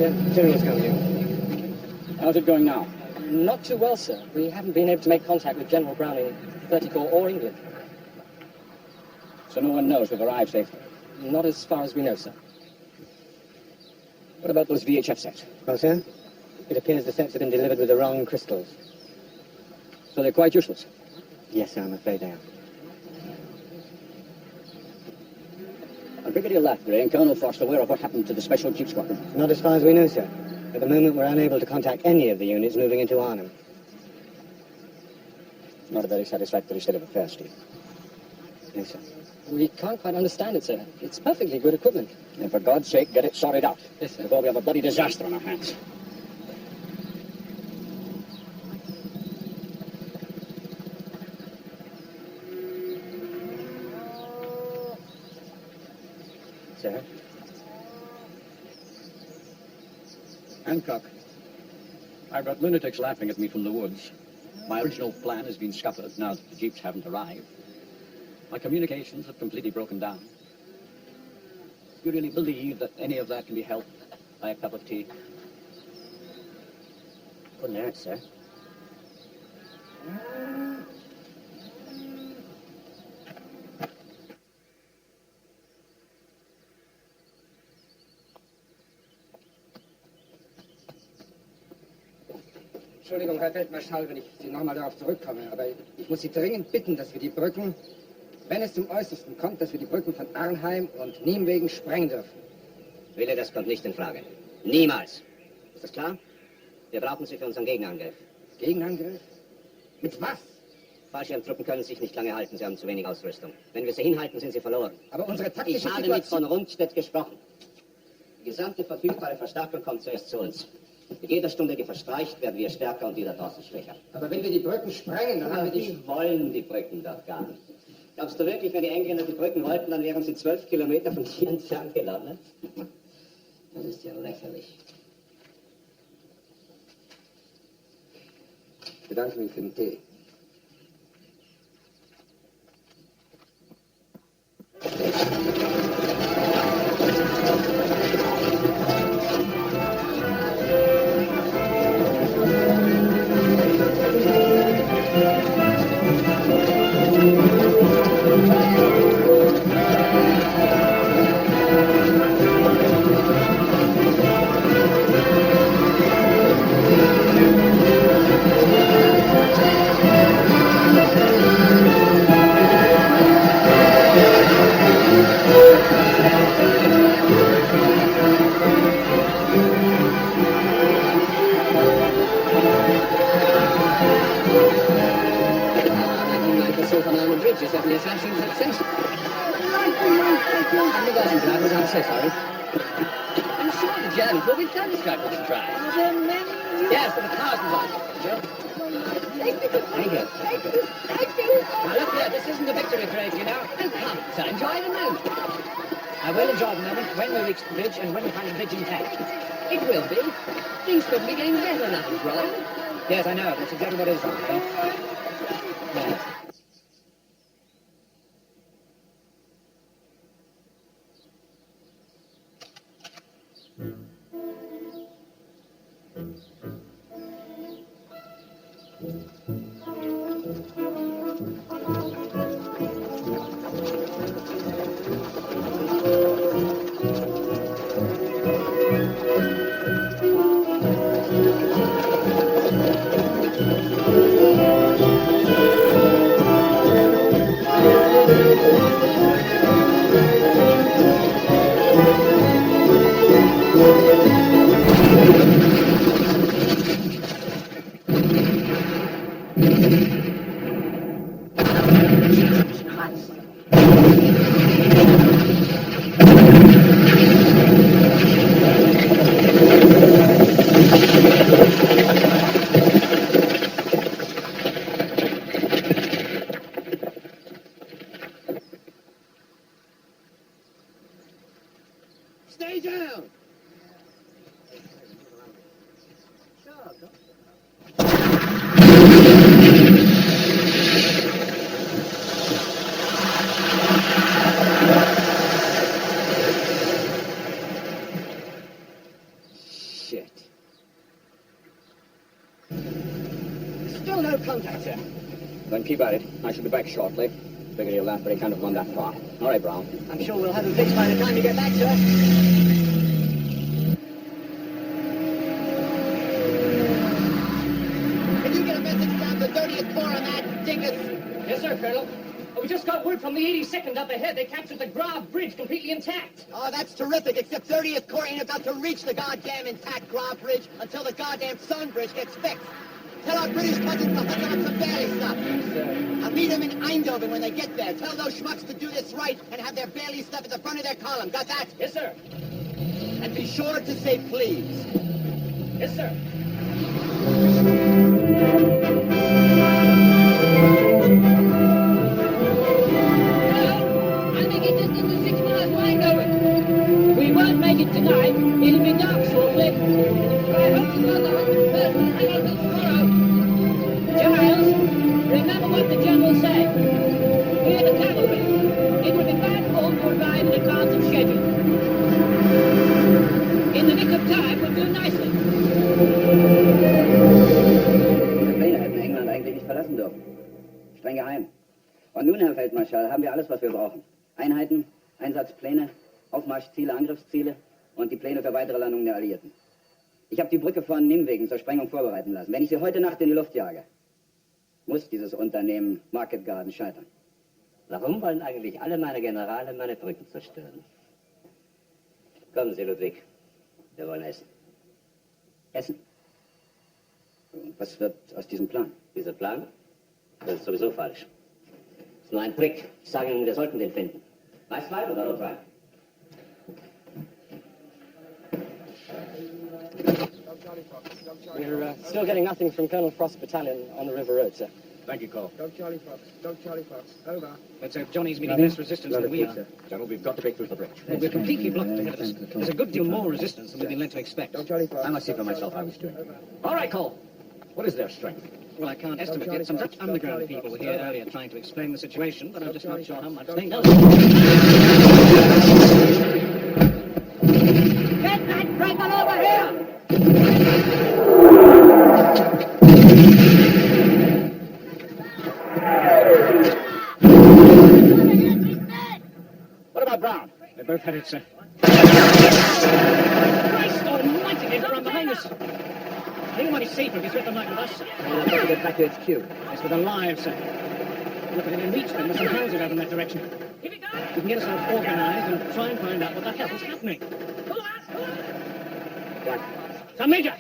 Peter. Sirius comes in. How's it going now? Not too well, sir. We haven't been able to make contact with General Brown in 34 or England. So no one knows we've arrived safely? Not as far as we know, sir. What about those VHF sets? Well, sir, it appears the sets have been delivered with the wrong crystals. So they're quite useless? Yes, sir, I'm afraid they are. Are Brigadier Lafferty and Colonel Frost aware of what happened to the Special Jeep Squadron? Not as far as we know, sir. At the moment, we're unable to contact any of the units moving into Arnhem. Not a very satisfactory state of affairs, Steve. No, sir. We can't quite understand it, sir. It's perfectly good equipment. And for God's sake, get it sorted out. Yes, sir. Before we have a bloody disaster on our hands. Sir? Hancock, I've got lunatics laughing at me from the woods. My original plan has been scuppered now that the jeeps haven't arrived. My communications have completely broken down. Do you really believe that any of that can be helped by a cup of tea? Couldn't hurt, sir. Entschuldigung, Herr Feldmarschall, wenn ich Sie nochmal darauf zurückkomme, aber ich muss Sie dringend bitten, dass wir die Brücken, wenn es zum Äußersten kommt, dass wir die Brücken von Arnheim und Niemwegen sprengen dürfen. Wille, das kommt nicht in Frage. Niemals. Ist das klar? Wir brauchen sie für unseren Gegenangriff. Gegenangriff? Mit was? Fallschirmtruppen können sich nicht lange halten, sie haben zu wenig Ausrüstung. Wenn wir sie hinhalten, sind sie verloren. Aber unsere taktische Ich habe Situation... mit von Rundstedt gesprochen. Die gesamte verfügbare Verstärkung kommt zuerst zu uns. Mit jeder Stunde, die verstreicht, werden wir stärker und die da draußen schwächer. Aber wenn wir die Brücken sprengen, dann haben wir die wollen die Brücken doch gar nicht. Glaubst du wirklich, wenn die Engländer die Brücken wollten, dann wären sie 12 Kilometer von hier entfernt gelandet? Das ist ja lächerlich. Ich bedanke mich für den Tee. Yes, I know. That's exactly what it is. Yes. Still no contact, sir. Then keep at it. I shall be back shortly. Figure you'll laugh, but he can't have gone that far. All right, Brown. I'm sure we'll have him fixed by the time you get back, sir. Can you get a message down to 30th floor on that dingus? Yes, sir, Colonel. We just got word from the 82nd up ahead. They captured the Grave Bridge completely intact. Oh, that's terrific, except 30th Corps ain't about to reach the goddamn intact Grave Bridge until the goddamn Sun Bridge gets fixed. Tell our British cousins to hook up some Bailey stuff. I'll meet them in Eindhoven when they get there. Tell those schmucks to do this right and have their Bailey stuff at the front of their column. Got that? Yes, sir. And be sure to say please. Yes, sir. I'll make it just into 6 miles wide over. We won't make it tonight. It'll be dark shortly. I hope to God the 100th person hang on till tomorrow. Giles, remember what the general said. We're the cavalry. It would be bad form to arrive in advance of schedule. In the nick of time, we'll do nicely. Die Pläne hätten England eigentlich nicht verlassen dürfen. Streng geheim. Und nun, Herr Feldmarschall, haben wir alles, was wir brauchen. Einheiten, Einsatzpläne, Aufmarschziele, Angriffsziele und die Pläne für weitere Landungen der Alliierten. Ich habe die Brücke von Nimwegen zur Sprengung vorbereiten lassen. Wenn ich sie heute Nacht in die Luft jage, muss dieses Unternehmen Market Garden scheitern. Warum wollen eigentlich alle meine Generale meine Brücken zerstören? Kommen Sie, Ludwig. Wir wollen essen. Essen? Und was wird aus diesem Plan? Dieser Plan? Das ist sowieso falsch. Das ist nur ein Trick. Ich sage Ihnen, wir sollten den finden. Weißwein oder Rotwein? We're still getting nothing from Colonel Frost's battalion on the River Road, sir. Thank you, Cole. Dog Charlie Fox. Dog Charlie Fox. Over. Let's hope Johnny's meeting less resistance than we are. General, we've got to break through the bridge. We're completely blocked ahead of us. There's a good deal more resistance than we've been led to expect. Dog Charlie Fox. I must see for myself how he's doing. All right, Cole. What is their strength? Well, I can't estimate yet. Some Dutch underground people were here earlier trying to explain the situation, but I'm just not sure how much they know. Get that Franklin over here! What about Brown? They're both headed, sir. Christ almighty, they've run behind us. I think it might be safer if you spent the night with us, sir. We'll have to get back to HQ. Yes, with a live, sir. Look, if we can reach them, there's some houses out in that direction. We can get ourselves organized and try and find out what the hell is happening. Sir Major!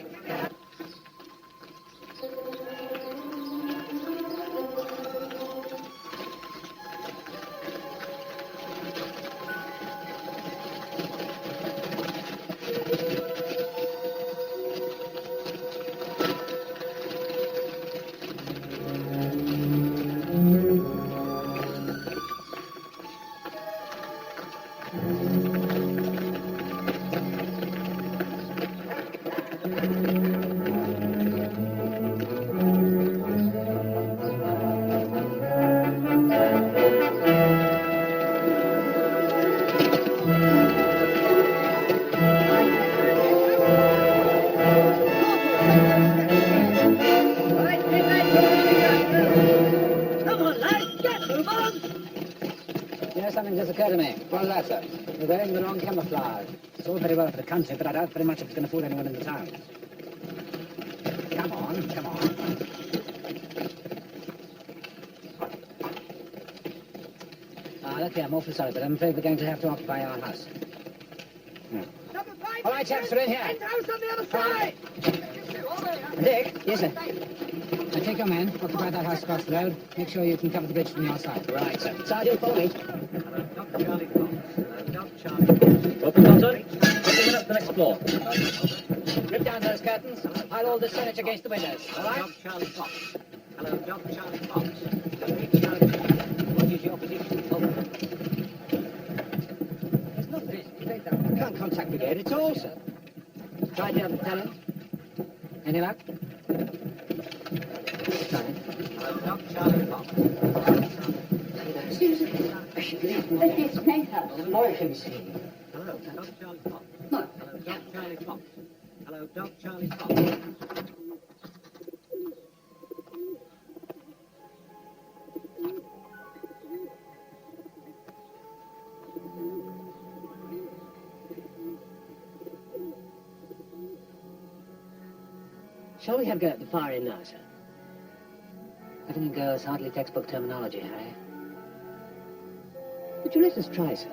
Something just occurred to me. What's that, sir? We're wearing the wrong camouflage. It's all very well for the country, but I doubt very much if it's going to fool anyone in the town. Come on, come on. Look here, I'm awfully sorry, but I'm afraid we're going to have to occupy our house. No. All right, chaps, we're in here. House on the other side! Dick? Yes, sir. Now take your men, occupy that house across the road. Make sure you can cover the bridge from your side. Right, sir. Sergeant, follow me. Open contact. 20 minutes to the next floor. Rip down those curtains. Pile all this furniture against the windows. All right? Dog Charlie Fox. Hello, Dog Charlie Fox. Repeat, Charlie. What is your position? Over. There's nothing. Can't contact brigade at all, sir. Tried the other battalion. Any luck? Trying. Hello, Dog Charlie Fox. Susan, let's make her. More can see. Hello, Dog Charlie Fox. Look. Hello, Dog Charlie Fox. Hello, Dog Charlie Fox. Shall we have a go at the far end now, sir? Everything goes, hardly textbook terminology, Harry. Would you let us try, sir?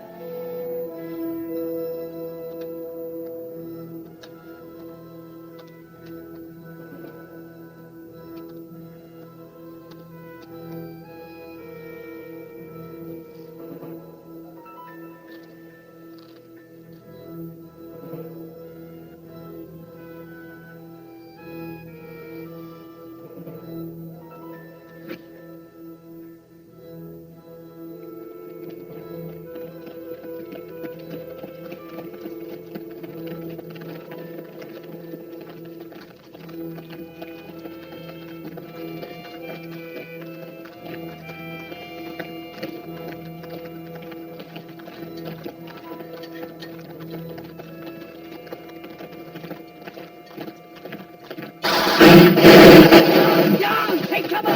Down! Take cover!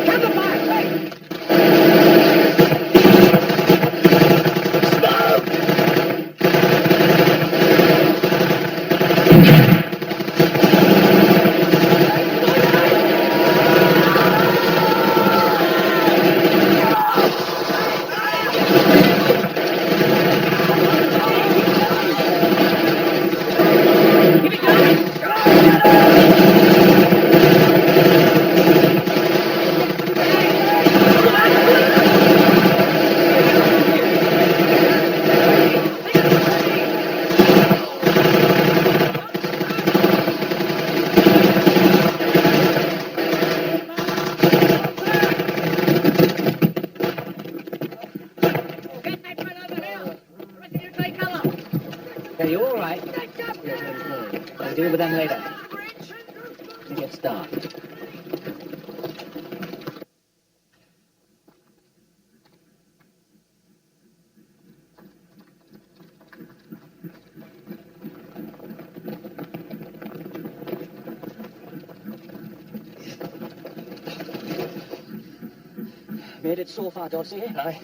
Cover fire! Right! Are you all right? Yes, I'll deal with them later. We get started. Made it so far, Doddsy, eh? Aye.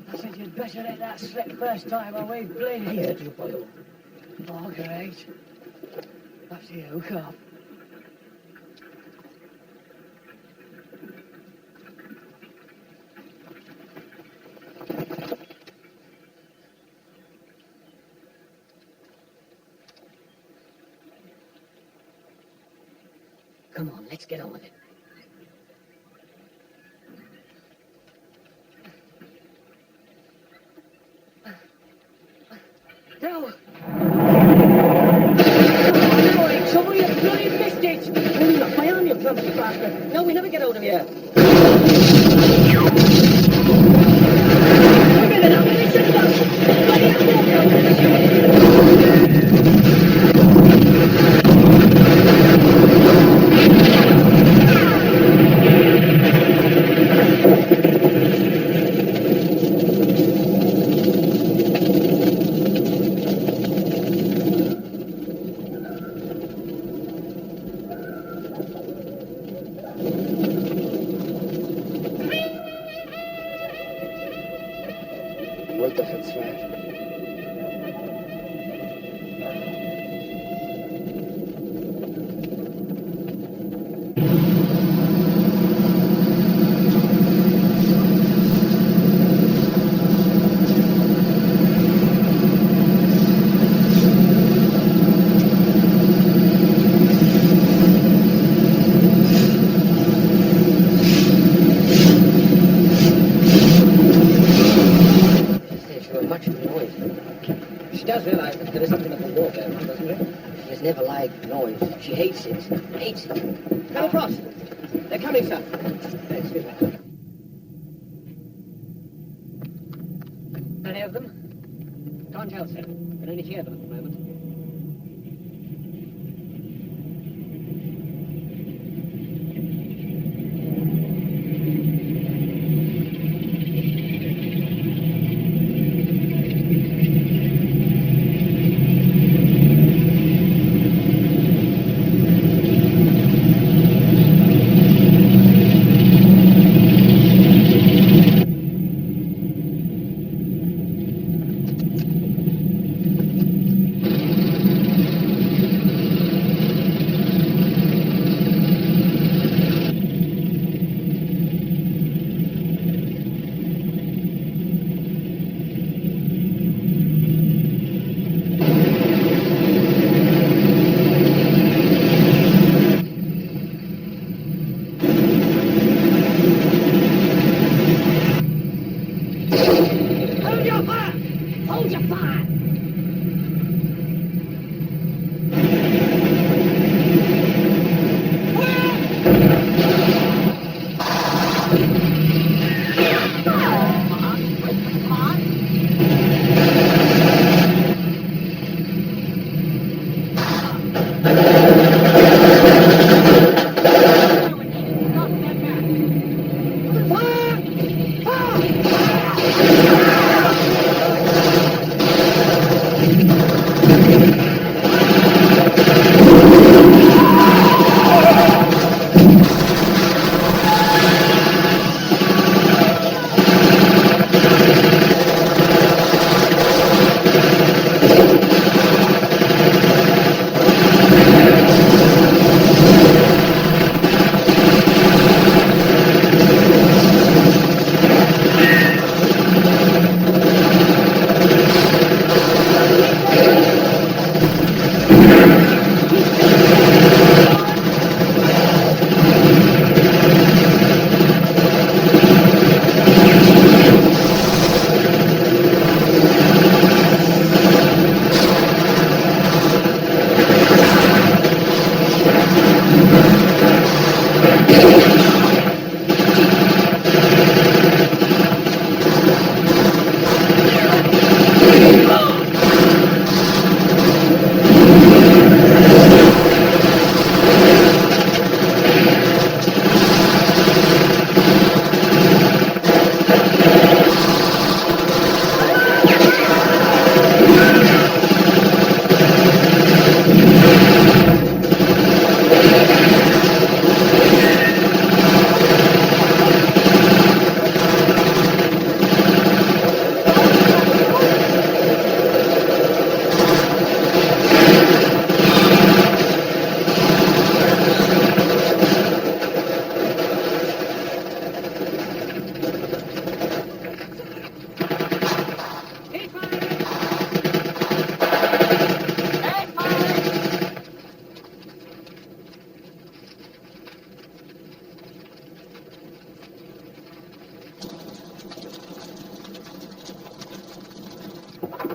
I said you'd better let that slip first time or we bleed. Here, you boy. Oh, great. After you, come. Come on, let's get on with it. No! Trouble, you bloody missed it! Oh, look, my arm, you clumsy bastard. No, we never get out of here. Wait a minute, I'm going to shut it up! Bloody What the hell's that? She does realise that there is something of a war going on, doesn't she? She has never liked noise. She hates it. Hates it. Come across. They're coming, sir. Excuse me. Any of them? Can't tell, sir. Can only hear them at the moment. your fire! Hold your fire!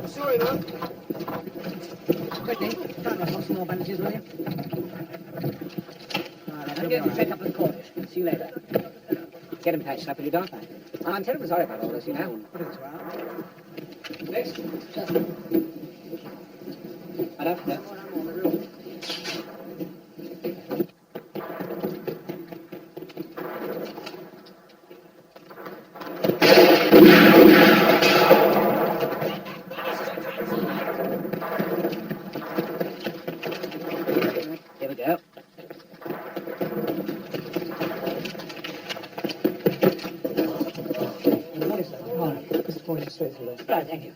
Sorry, man. Quickly, try and hold some more bandages, will you? I'll get him checked up with Cornish. See you later. Get him patched up, will you, Doc? I'm terribly sorry about all this, you know. Next. I don't know. Here we go. Right, thank you.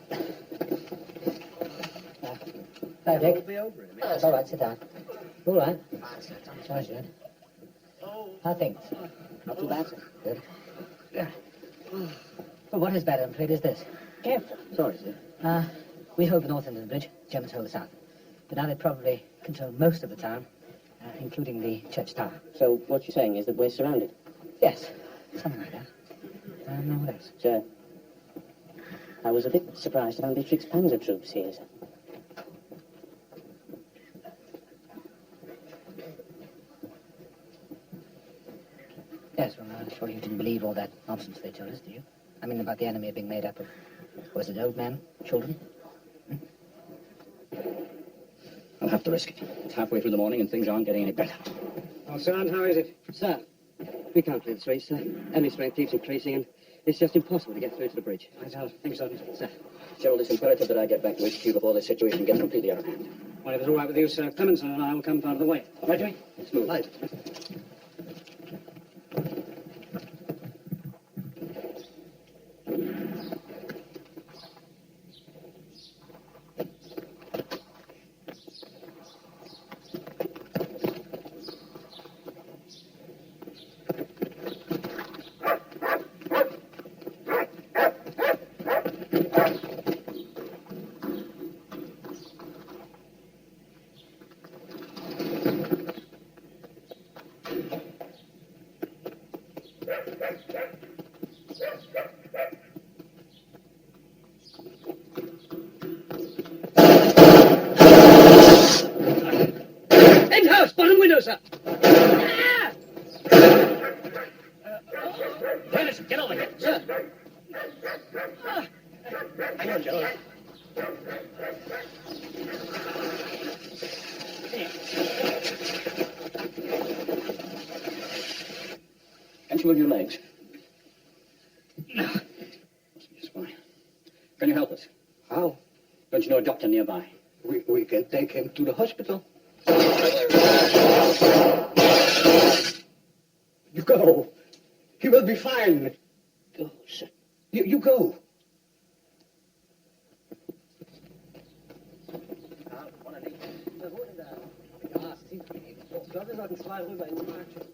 Hi, Dick. It's all right, sit down. All right. Sorry, sir. How are things? Not too bad, sir. Good. Yeah. Well, what is better than trade is this? Careful. Sorry, sir. We hold the north end of the bridge, Germans hold the south. But now they probably control most of the town, including the church tower. So what you're saying is that we're surrounded? Yes, something like that. No, what else? Sir, I was a bit surprised to find Dietrich's panzer troops here, sir. Yes, well, surely you didn't believe all that nonsense they told us, do you? I mean, about the enemy being made up of, was it old men, children? I'll have to risk it. It's halfway through the morning and things aren't getting any better. Oh, Sergeant, how is it? Sir, we can't clear the streets, sir. Enemy strength keeps increasing, and it's just impossible to get through to the bridge. Thanks, Sergeant. Sir. Gerald, it's imperative that I get back to HQ before this situation gets completely out of hand. Well, if it's all right with you, Sir Clemenson and I will come part of the way. Right, Jimmy? Smooth. Right. Hang on, Joe. Can't you move your legs? No. Must be your spine. Can you help us? How? Don't you know a doctor nearby? We can take him to the hospital. You go. He will be fine. Go, sir. You go. Ich glaube, wir sollten 2 rüber ins Markt.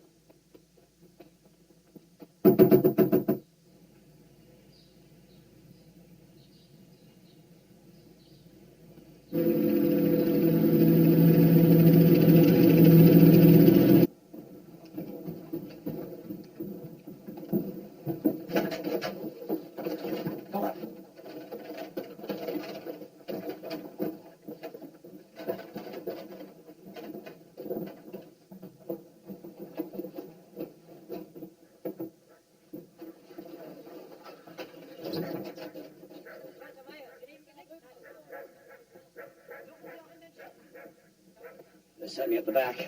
They set me at the back.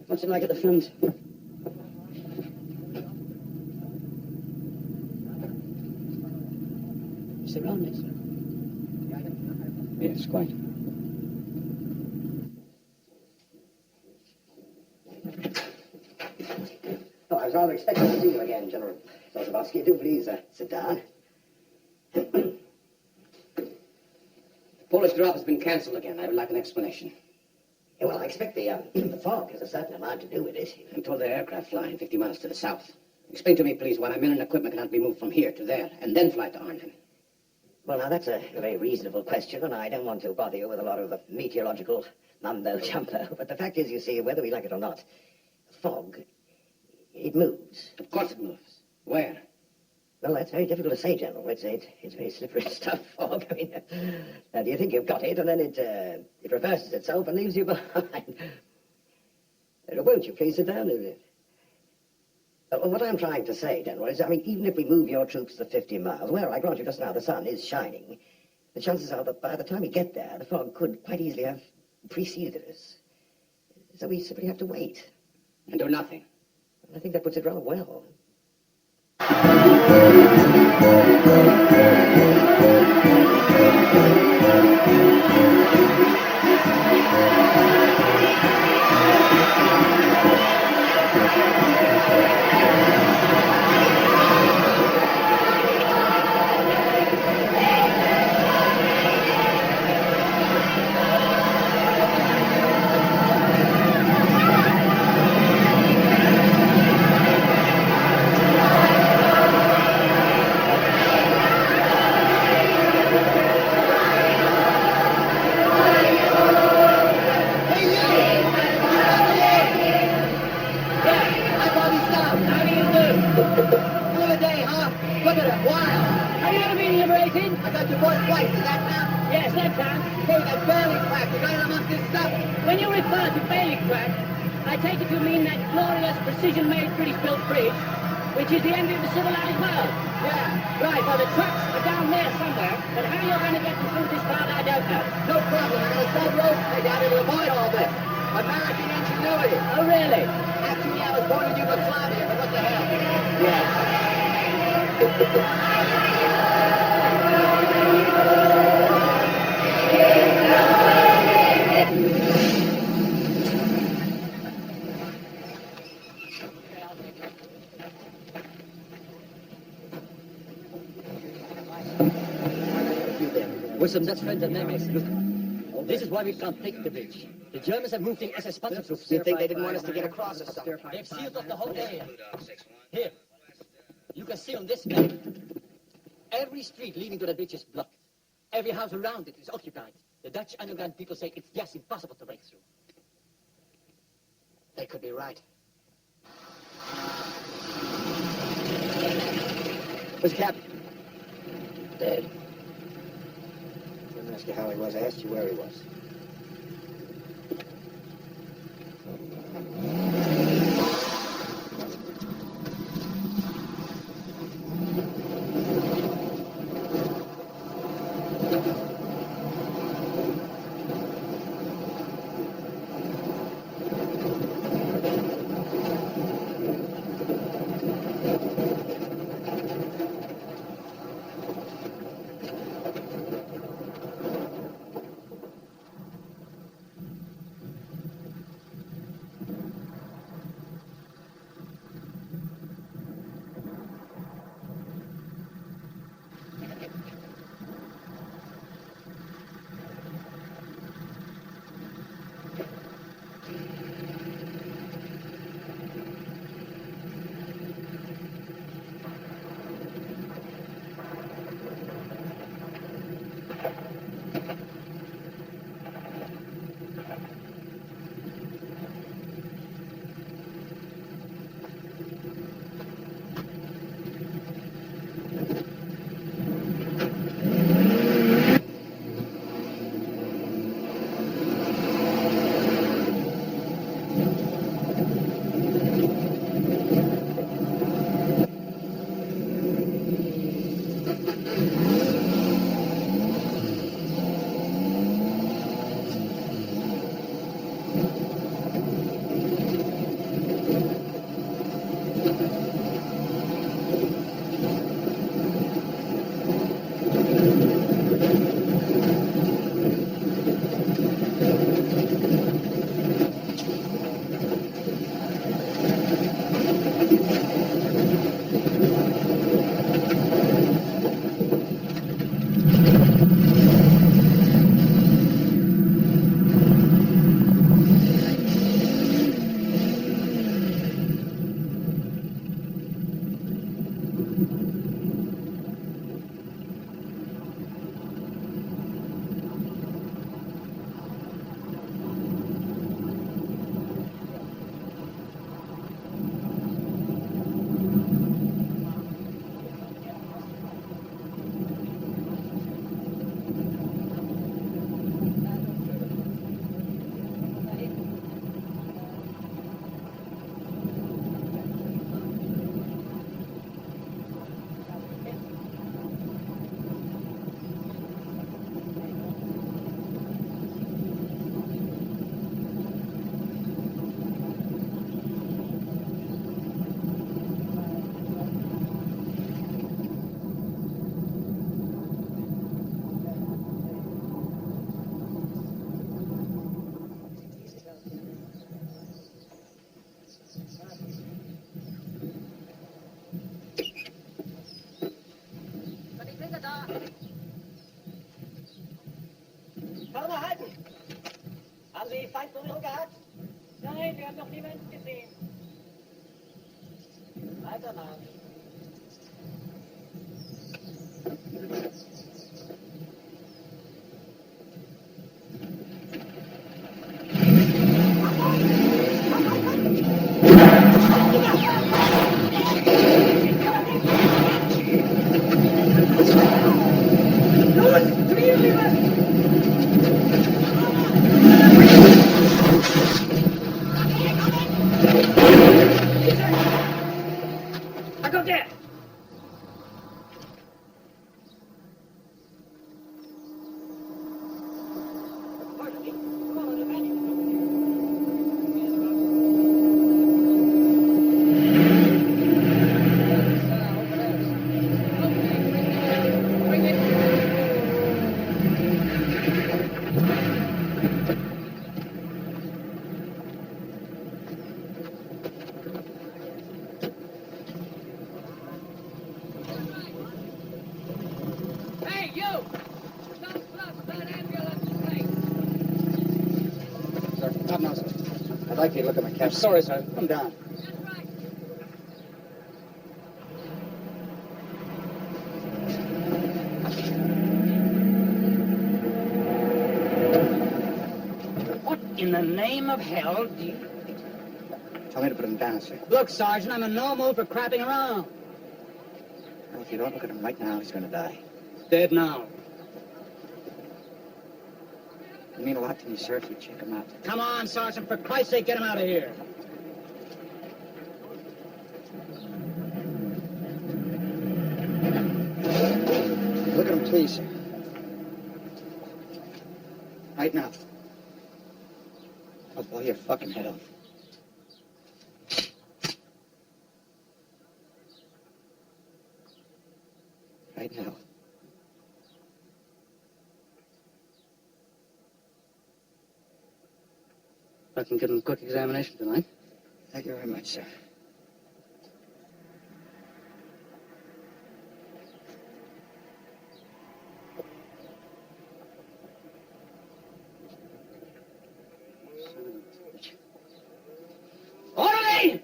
What's it like at the front? Surroundings. Yes, quite. Oh, I was rather expecting to see you again, General Zolzabowski. Do please sit down. The Polish drop has been cancelled again. I would like an explanation. Yeah, well, I expect the fog has a certain amount to do with it. I'm told there are aircraft flying 50 miles to the south. Explain to me, please, why my men and equipment cannot be moved from here to there and then fly to Arnhem. Well, now, that's a very reasonable question, and I don't want to bother you with a lot of meteorological mumbo-jumbo. But the fact is, you see, whether we like it or not, fog, it moves. Of course it moves. Where? Well, that's very difficult to say, General. It's very slippery stuff, fog. I mean, do you think you've got it, and then it reverses itself and leaves you behind? Won't you please sit down? What I'm trying to say, General, is, I mean, even if we move your troops to 50 miles, where I grant you just now the sun is shining, the chances are that by the time we get there, the fog could quite easily have preceded us. So we simply have to wait. And do nothing. I think that puts it rather well. Which is the envy of the civilized world. Yeah, right. Well, the trucks are down there somewhere, but how you're going to get them through this crowd, I don't know. No problem. I got a side road straight out to avoid all this. American ingenuity. Oh, really? Actually, I was born in Yugoslavia, but what the hell? Yes. With some Dutch friends and Nemesis. Look, this is why we can't take the bridge. The Germans have moved in SS Panzer troops. You think they didn't want us to get across or something? They've sealed off the whole area. Here, you can see on this map, every street leading to the bridge is blocked. Every house around it is occupied. The Dutch underground people say it's just impossible to break through. They could be right. Where's the captain? Dead. I didn't ask you how he was. I asked you where he was. Vorne halten! Haben Sie Feindberührung gehabt? Nein, wir haben noch niemanden gesehen. Weitermachen. Hey, you! Don't fluff that ambulance, please. Sir, not now, sir. I'd like you to look at my cap. I'm sorry, sir. Come down. What in the name of hell do you... Tell me to put him down, sir. Look, Sergeant, I'm in no mood for crapping around. Well, if you don't look at him right now, he's going to die. Dead now. You mean a lot to me, sir, if you check him out. Come on, Sergeant, for Christ's sake, get him out of here. Look at him, please, sir. Right now. I'll blow your fucking head off. Right now. I can give him a quick examination tonight. Thank you very much, sir. Orderly!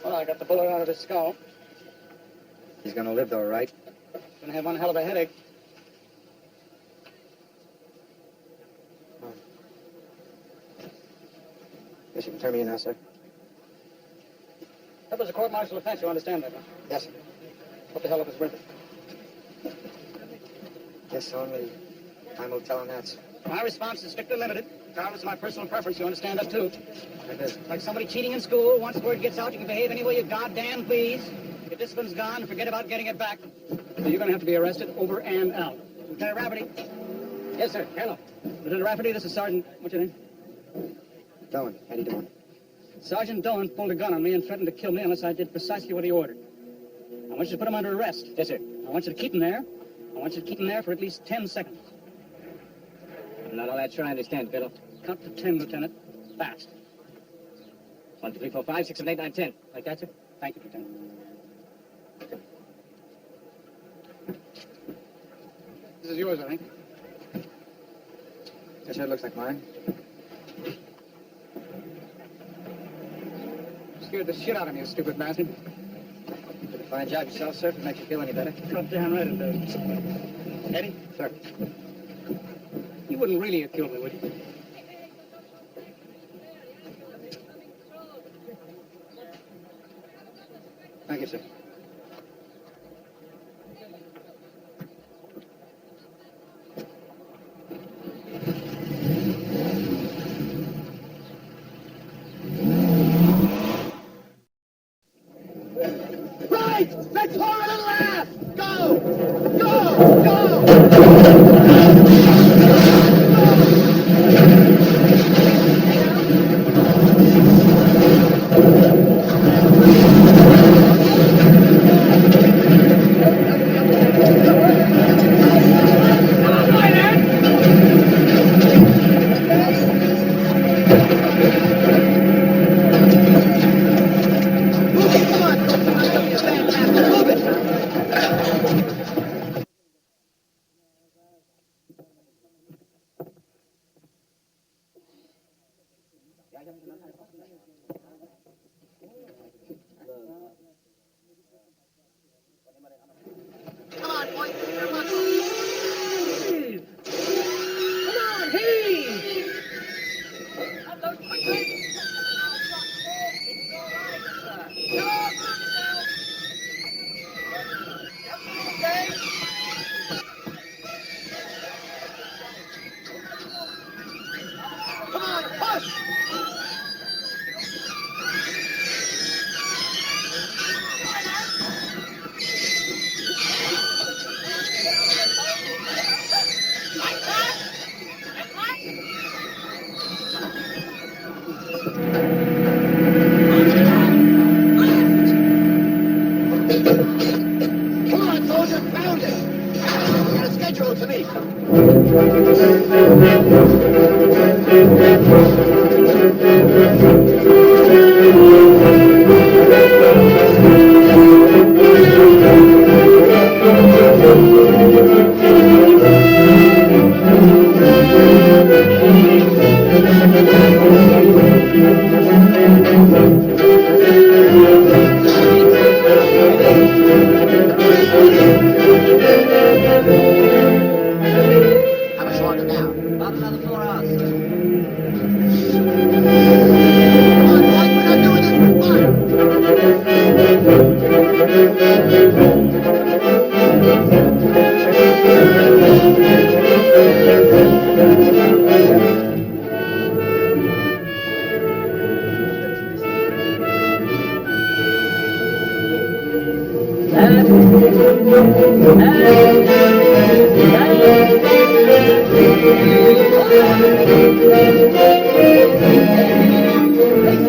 Well, I got the bullet out of his skull. He's gonna live though, right? Gonna have one hell of a headache. Guess you can turn me in now, sir. That was a court-martial offense, you understand that, huh? Yes, sir. What the hell was with it? Yes, only time will tell on that, sir. My response is strictly limited. Regardless of my personal preference, you understand that, too. I do. Like somebody cheating in school. Once word gets out, you can behave any way you goddamn please. Your discipline's gone, forget about getting it back. So you're gonna have to be arrested over and out. Lieutenant Rafferty. Yes, sir. Colonel. Lieutenant Rafferty, this is Sergeant... What's your name? Doan. How do you doing? Sergeant Doan pulled a gun on me and threatened to kill me unless I did precisely what he ordered. I want you to put him under arrest. Yes, sir. I want you to keep him there. I want you to keep him there for at least 10 seconds. I'm not all that sure I understand, Bill. Count to 10, Lieutenant. Fast. 1, 2, 3, 4, 5, 6, 7, 8, 9, 10. Like that, sir? Thank you, Lieutenant. This is yours, I think. That sure looks like mine. Scared the shit out of me, you stupid bastard. Did a fine job yourself, sir, if it makes you feel any better. Goddamn right it does. Eddie? Sir. You wouldn't really have killed me, would you? Thank you, sir. Right! Let's pour it and laugh! Go! Go! Go! Come on, boy. Come on, heave! Come on, heave! Up those quickly! Come on, push! Come on, soldier, pound it! You got a schedule to meet. Hey,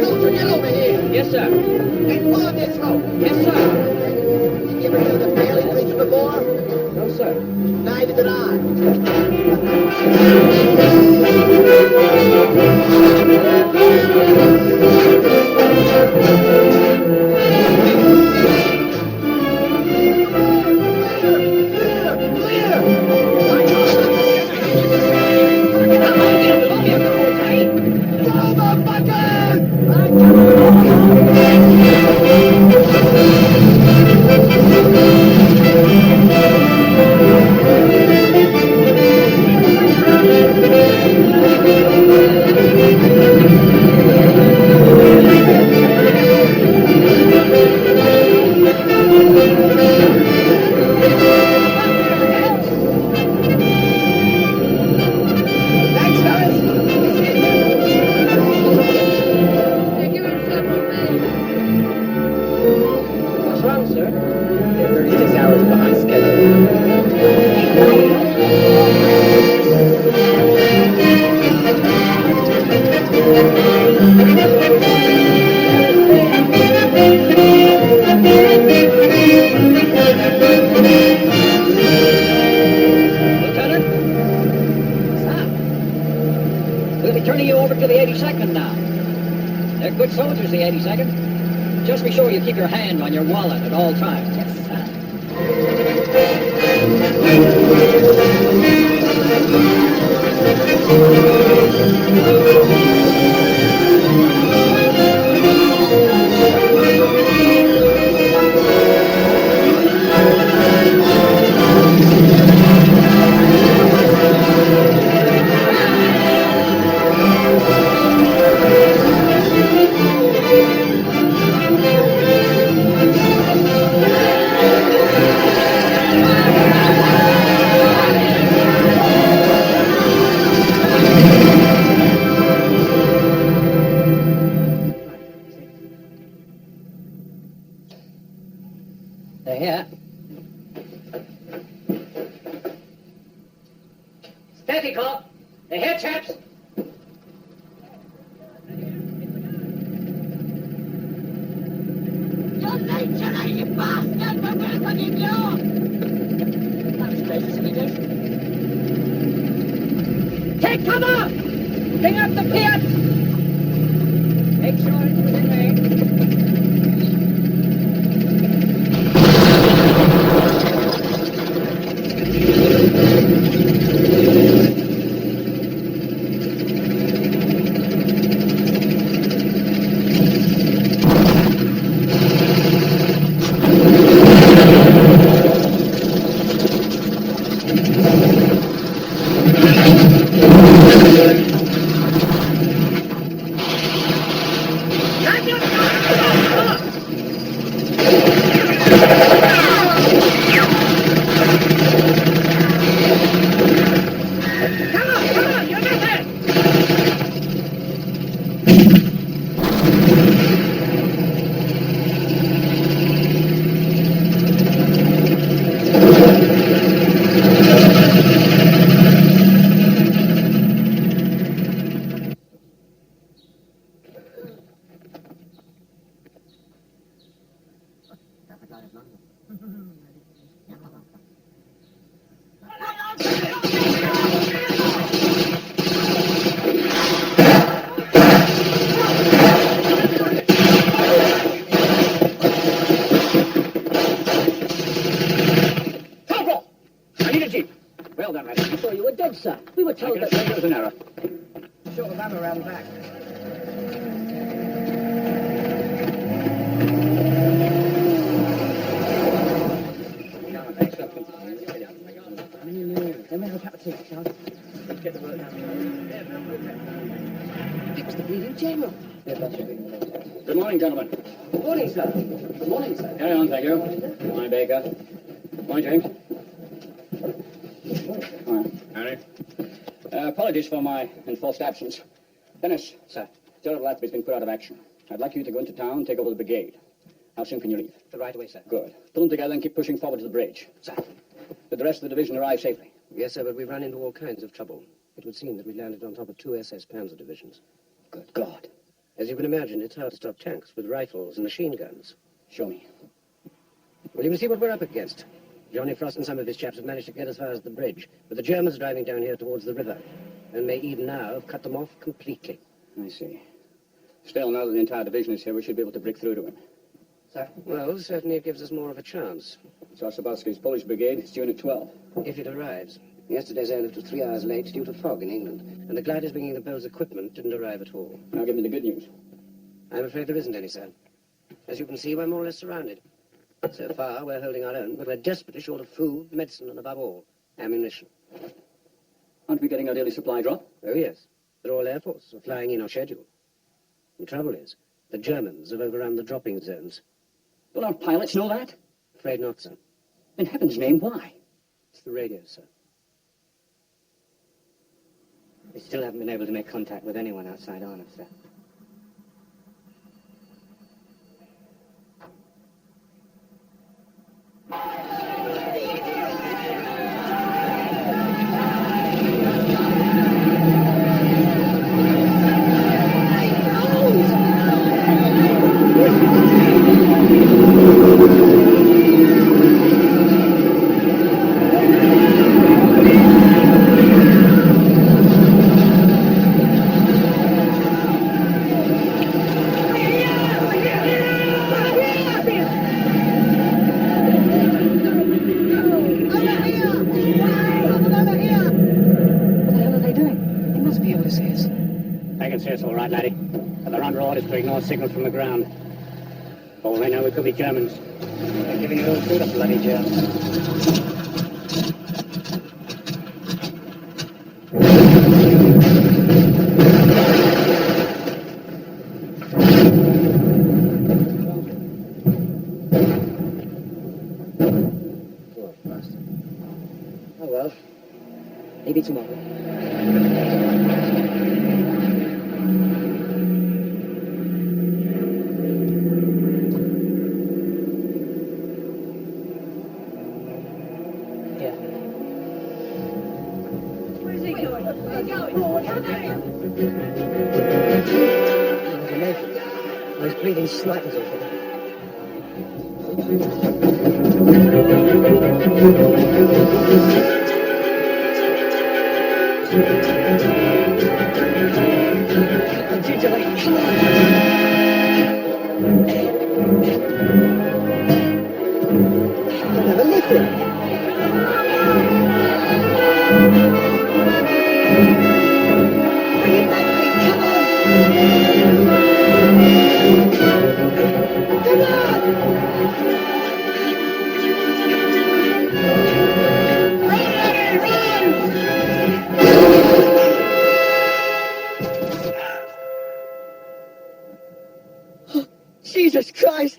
soldier, get over here. Yes, sir. And pull on this rope. Yes, sir. Did you ever hear of the Bailey Bridge before? No, sir. Neither did I. What's wrong, sir? They're 36 hours behind schedule. Lieutenant? Sir? We'll be turning you over to the 82nd now. They're good soldiers, the 82nd. Just be sure you keep your hand on your wallet at all times. Yes, sir. They're here. Steady, Cocco. They're here, chaps. You're late, you bastard! We're welcoming you! That was crazy, Swedish. Take cover! Bring up the Fiat! Make sure it's within range. Cocco! I need a jeep. Well done, madam. I thought you were dead, sir. We were told I that... guess there was an error. Short of ammo around the back. That was the bleeding general. Good morning, gentlemen. Good morning, sir. Good morning, sir. Carry on, thank you. Morning, Baker. Morning, James. Harry. Apologies for my enforced absence. Dennis. Sir. Gerald Lathby's been put out of action. I'd like you to go into town and take over the brigade. How soon can you leave? Right away, sir. Good. Pull them together and keep pushing forward to the bridge. Sir. Did the rest of the division arrive safely? Yes, sir, but we've run into all kinds of trouble. It would seem that we landed on top of 2 SS Panzer divisions. Good God. As you can imagine, it's hard to stop tanks with rifles and machine guns. Show me. Well, you can see what we're up against. Johnny Frost and some of his chaps have managed to get as far as the bridge, but the Germans are driving down here towards the river, and may even now have cut them off completely. I see. Still, now that the entire division is here, we should be able to break through to him. Sir? Well, certainly it gives us more of a chance. Sarsabatsky's Polish brigade is due in at 12. If it arrives. Yesterday's airlift was 3 hours late due to fog in England, and the gliders bringing the Poles' equipment didn't arrive at all. Now give me the good news. I'm afraid there isn't any, sir. As you can see, we're more or less surrounded. So far, we're holding our own, but we're desperately short of food, medicine, and above all, ammunition. Aren't we getting our daily supply drop? Oh, yes. They're all Air Force, flying in on schedule. The trouble is, the Germans have overrun the dropping zones. Don't our pilots know that? Afraid not, sir. In heaven's name, why? It's the radio, sir. We still haven't been able to make contact with anyone outside Arnhem, sir. Signals from the ground. Oh, they know we could be Germans. They're giving it all to the bloody Germans. Oh, well. Maybe tomorrow. He's breathing slightly. Jesus Christ!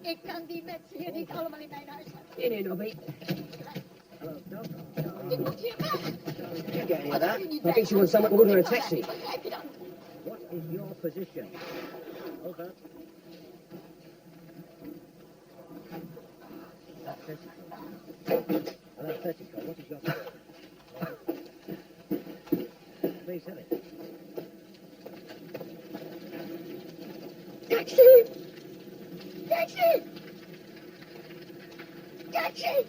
Ik kan die mensen hier niet allemaal in mijn huis hebben. Nee, Nobby. Ik moet hier weg. You get any of that? I think she wants someone to order a taxi. Begrijp je dan? What is your position? Over. Hello, 30. What is your position? Please tell it. Taxi! Taxi! Taxi!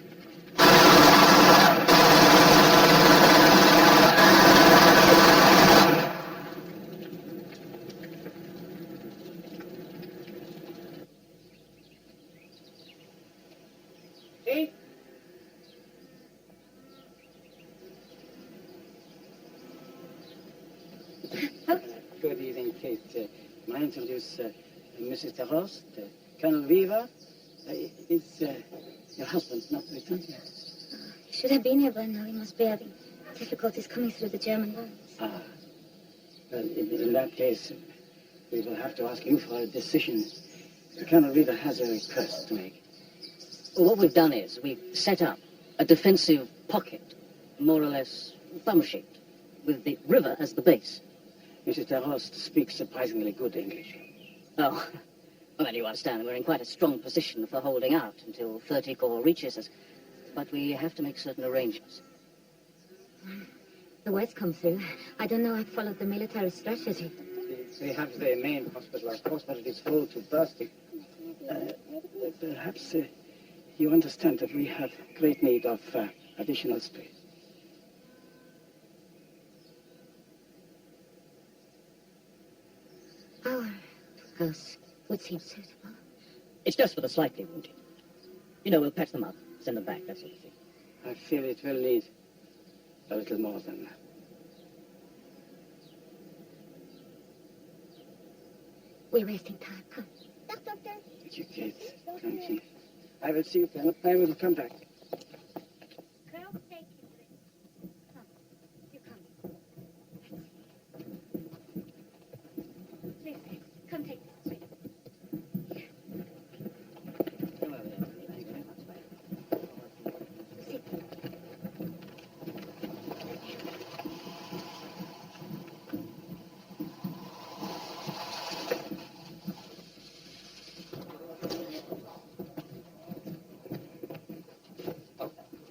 Good evening, Kate. May I introduce Mrs. Terrost, Colonel Weaver. Is your husband not returned yet? He should have been here by now. He must be having difficulties coming through the German lines. Ah. Well, in that case, we will have to ask you for a decision. Colonel Weaver has a request to make. Well, what we've done is we've set up a defensive pocket, more or less thumb-shaped, with the river as the base. Mrs. Terrost speaks surprisingly good English. Oh, well, then you understand we're in quite a strong position for holding out until 30 Corps reaches us. But we have to make certain arrangements. The words come through. I don't know. I followed the military strategy. They have the main hospital, of course, but it is full to bursting. Perhaps you understand that we have great need of additional space. Our house would seem suitable. It's just for the slightly wounded. You know, we'll patch them up, send them back, that sort of thing. I fear it will need a little more than that. We're wasting time. Come. Thank you, Kate. Thank you. I will see you, Philip. I will come back. Please, come take this.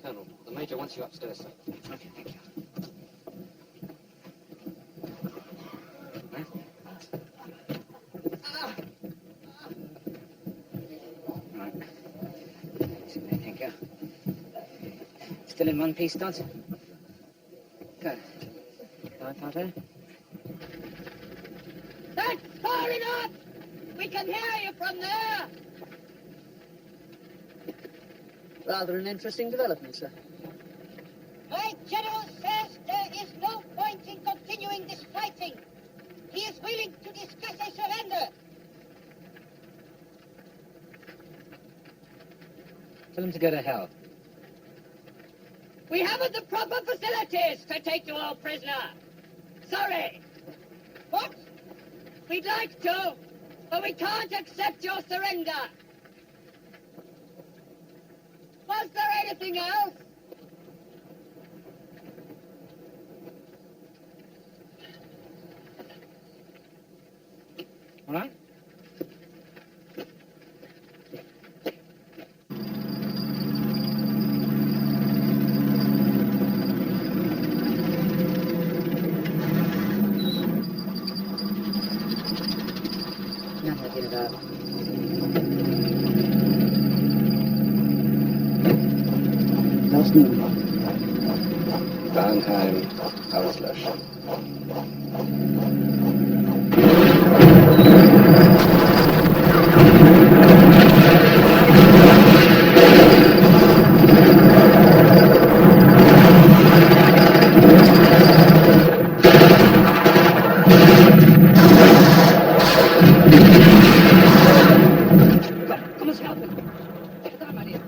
Colonel, the Major wants you upstairs, sir. Okay, thank you. Thank you. Still in one piece, Dodds? Good. Right, Potter? That's far enough! We can hear you from there! Rather an interesting development, sir. My general says there is no point in continuing this fighting. He is willing to discuss a surrender. Tell him to go to hell. We haven't the proper facilities to take you all prisoner. Sorry. What? We'd like to, but we can't accept your surrender. Was there anything else? All right? Last name? Warnheim, auslöschen. Komm, es helfen! Da, mein Herr!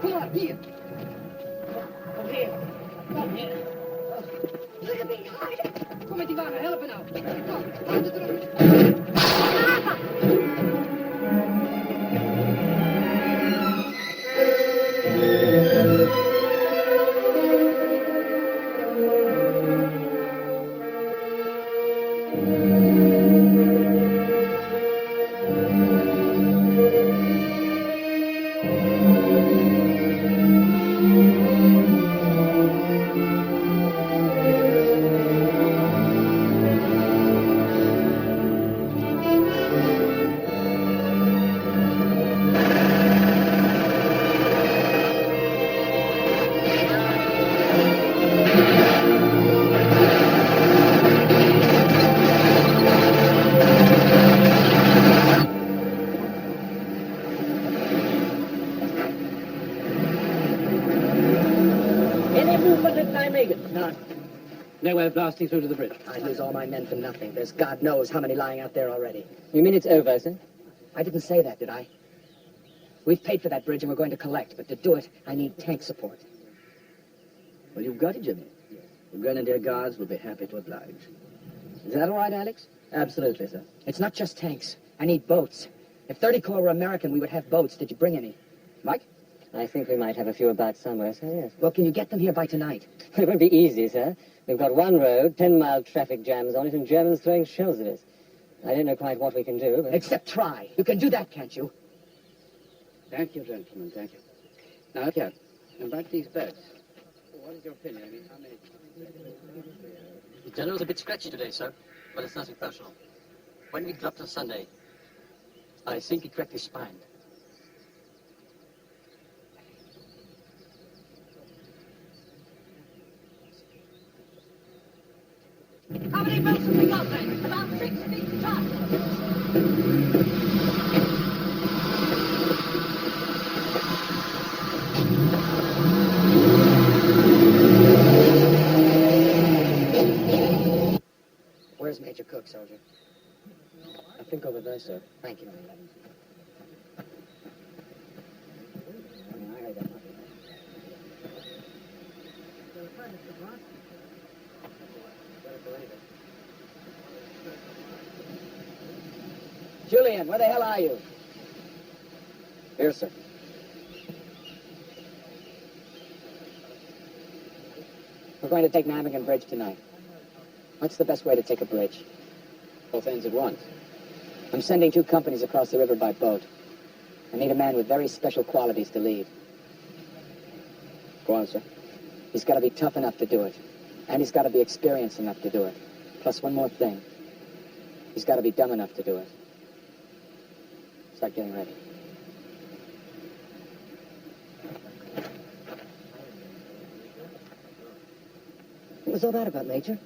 Kom maar, hier! Kom hier! Kom hier! Look at me, harder! Kom met die wagen, helpen nou! Kom, handen terug! Megan? None. No way of blasting through to the bridge. I'd lose all my men for nothing. There's God knows how many lying out there already. You mean it's over, sir? I didn't say that, did I? We've paid for that bridge and we're going to collect, but to do it, I need tank support. Well, you've got it, Jimmy. The Grenadier Guards will be happy to oblige. Is that all right, Alex? Absolutely, sir. It's not just tanks. I need boats. If 30 Corps were American, we would have boats. Did you bring any? Mike? I think we might have a few about somewhere, sir, yes. Well, can you get them here by tonight? It won't be easy, sir. We've got one road, 10-mile traffic jams on it, and Germans throwing shells at us. I don't know quite what we can do, but... Except try. You can do that, can't you? Thank you, gentlemen, thank you. Now, Cap, about these boats. What is your opinion? I mean, how many... The general's a bit scratchy today, sir, but it's nothing personal. When we dropped on Sunday, I think he cracked his spine. How many boats have we got then? About 6 feet top. Where's Major Cook, soldier? I think over there, sir. Thank you. Julian, where the hell are you? Here, sir. We're going to take Nijmegen Bridge tonight. What's the best way to take a bridge? Both ends at once. I'm sending 2 companies across the river by boat. I need a man with very special qualities to lead. Go on, sir. He's got to be tough enough to do it. And he's got to be experienced enough to do it. Plus one more thing. He's got to be dumb enough to do it. Start getting ready. What was all that about, Major?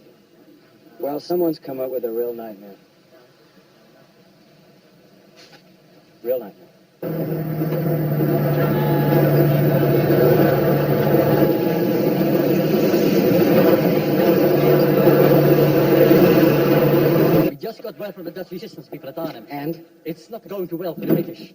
Well, someone's come up with a real nightmare. Real nightmare. We just got word from the Dutch resistance people at Arnhem. And? It's not going too well for the British.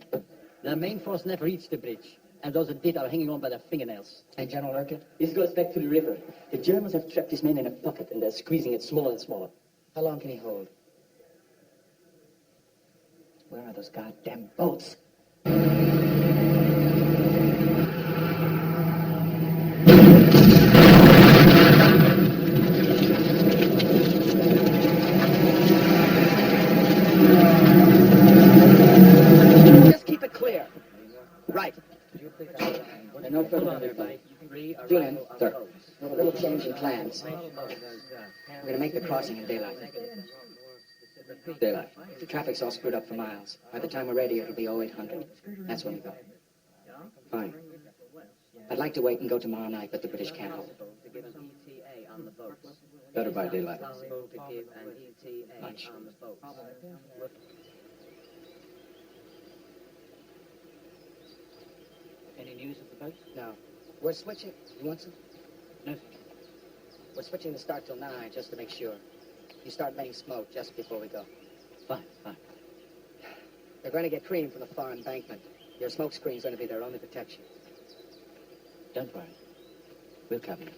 Their main force never reached the bridge, and those that did are hanging on by their fingernails. And General Urquhart? This goes back to the river. The Germans have trapped his men in a pocket, and they're squeezing it smaller and smaller. How long can he hold? Where are those goddamn boats? Just keep it clear. Right. And no further than everybody. Julian, Sir. We have a little change in plans. We're going to make the crossing in daylight. Daylight. The traffic's all screwed up for miles. By the time we're ready, it'll be 0800. That's when we go. Fine. I'd like to wait and go tomorrow night, but the British can't hold. Better by daylight. Much. Any news of the boat? No. We're switching. You want some? No. We're switching the start till 9, just to make sure. You start letting smoke just before we go. Fine, fine. They're going to get cream from the far embankment. Your smoke screen's going to be their only protection. Don't worry. We'll cover you.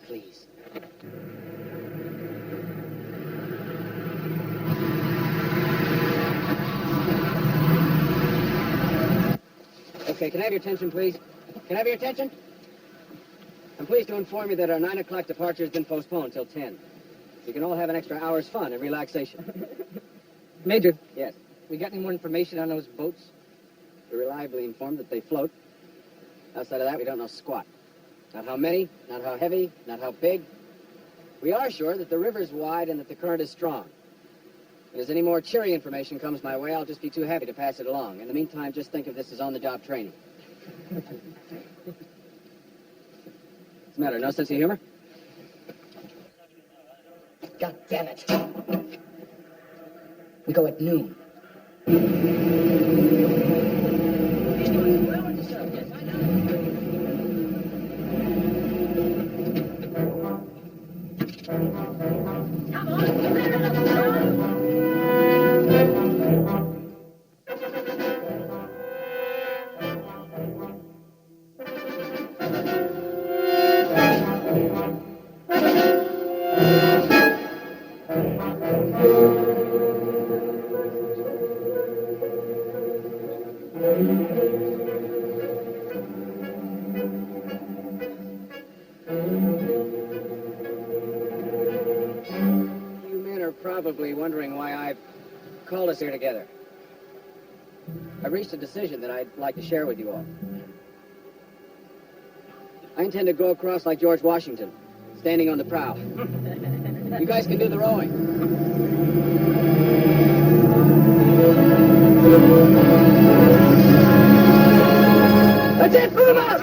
Please. Okay, can I have your attention, please? Can I have your attention? I'm pleased to inform you that our 9 o'clock departure has been postponed till 10. You can all have an extra hour's fun and relaxation. Major. Yes. We got any more information on those boats? We're reliably informed that they float. Outside of that, we don't know squat. Not how many, not how heavy, not how big. We are sure that the river's wide and that the current is strong. And as any more cheery information comes my way, I'll just be too happy to pass it along. In the meantime, just think of this as on-the-job training. What's the matter? No sense of humor? God damn it. We go at noon. Come on, give it another try. You men are probably wondering why I've called us here together. I've reached a decision that I'd like to share with you all. I intend to go across like George Washington, standing on the prow. You guys can do the rowing. That's it, move up!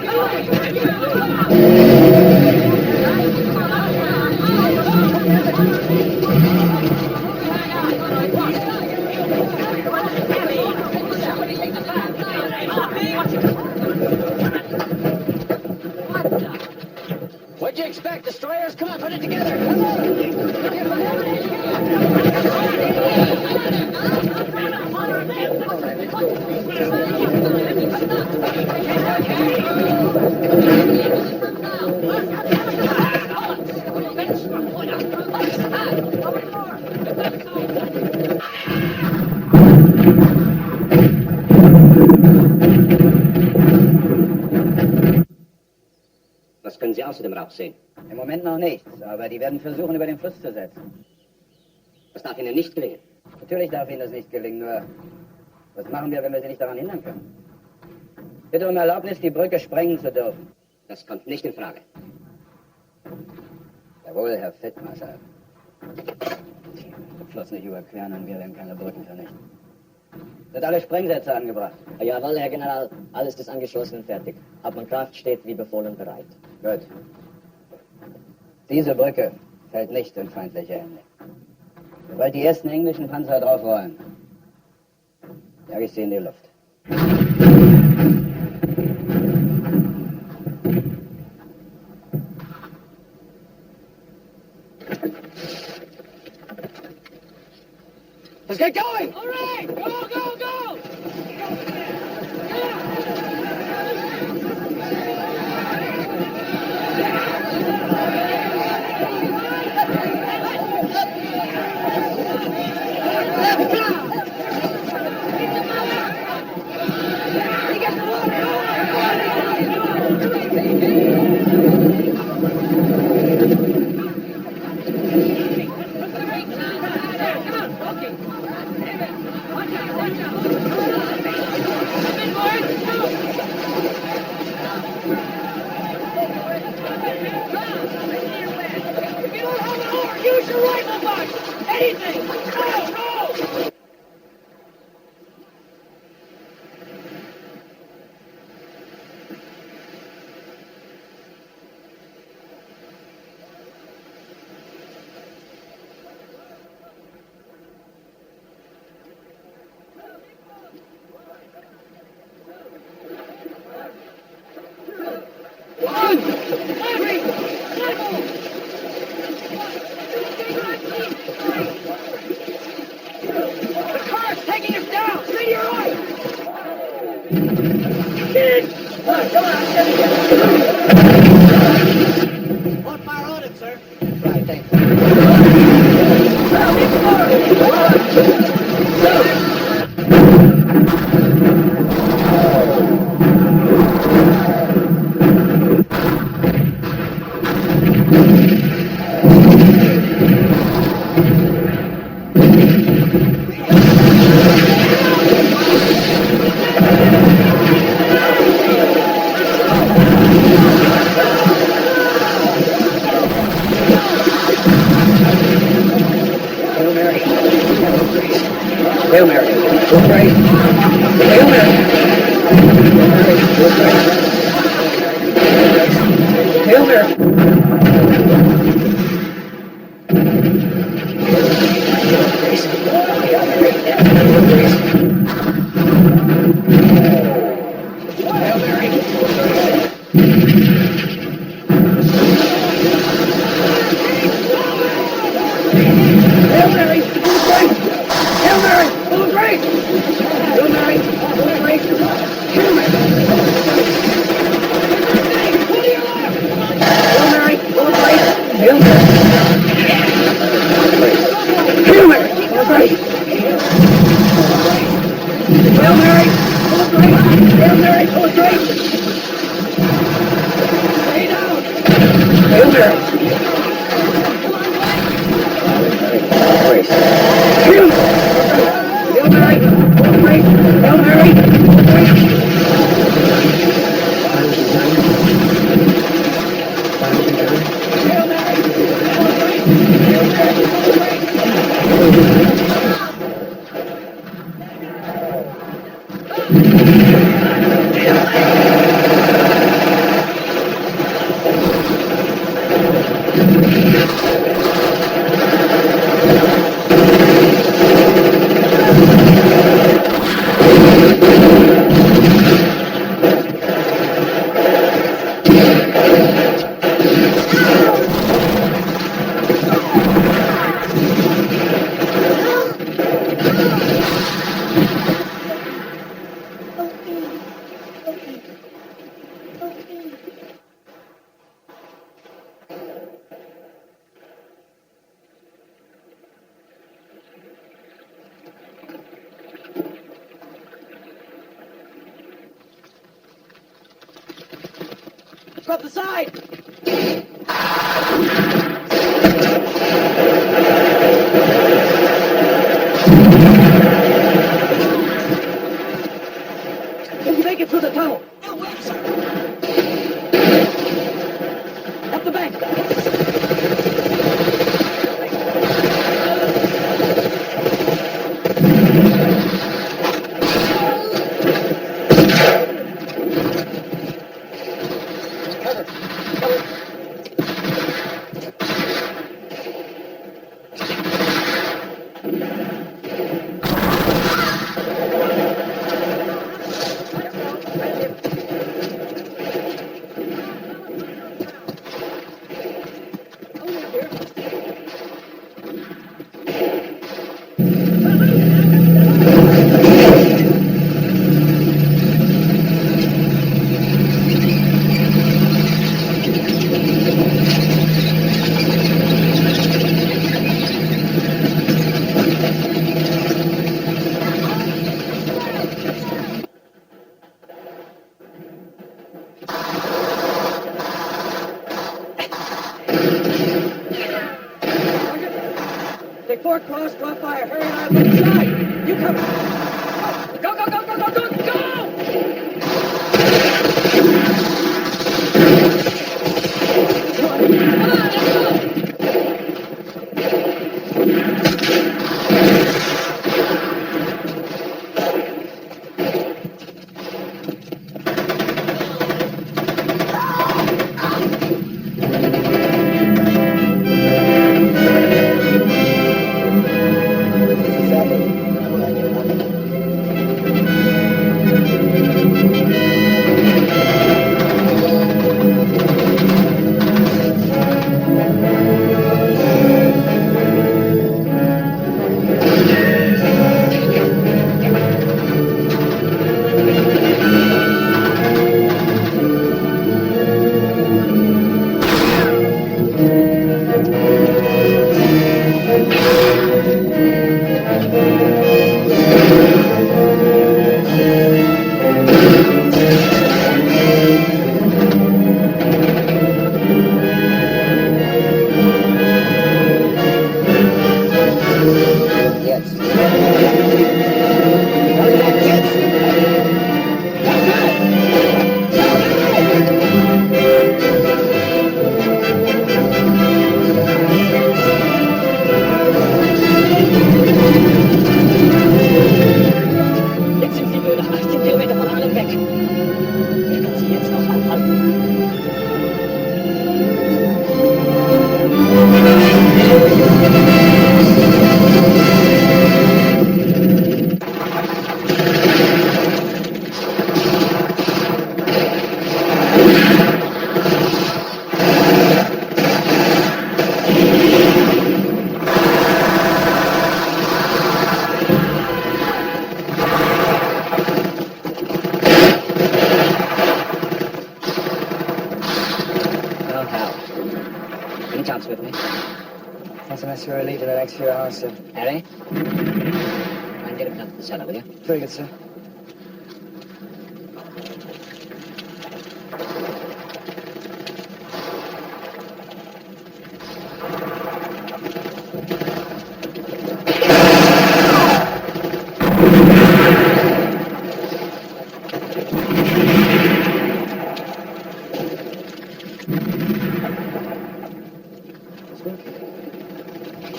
What'd you expect? Destroyers? Come on, put it together. Come on. Was können Sie außer dem Rauch sehen? Im Moment noch nichts, aber die werden versuchen, über den Fluss zu setzen. Das darf Ihnen nicht gelingen. Natürlich darf Ihnen das nicht gelingen, nur was machen wir, wenn wir Sie nicht daran hindern können? Bitte um Erlaubnis, die Brücke sprengen zu dürfen. Das kommt nicht in Frage. Jawohl, Herr Feldmarschall. Fluss nicht überqueren und wir werden keine Brücken vernichten. Sind alle Sprengsätze angebracht? Jawohl, Herr General. Alles ist angeschlossen und fertig. Hauptmannkraft steht wie befohlen bereit. Gut. Diese Brücke fällt nicht in feindliche Hände. Sobald die ersten englischen Panzer draufrollen, jag ich sie in die Luft. Let's get going! All right, go, go, go! Use your rifle butt! Anything! Go, go! The car's taking us down! Stay to your right! Come on, On fire on it, sir. Right, thanks. Hail Mary. We'll pray. Hail Mary. We'll pray. Hail Mary. Hail Mary! Full of grace! Hail Mary! Full of grace! Stay down! Hail Mary! Grace. Hail Mary! Full of grace! Hail Mary! Full of grace! Hail Mary! Full of grace! Hail Mary! Full of grace! Go up the side! Can you make it through the tunnel? No way, sir. Up the bank. Take 4 cross, drop fire, hurry and I'll look inside. You come. Go, go, go, go, go, go, go! Come on, let's go! chance with me. Not unless you're relieved of that extra hour, sir. Harry? And get him down to the cellar, will you? Very good, sir.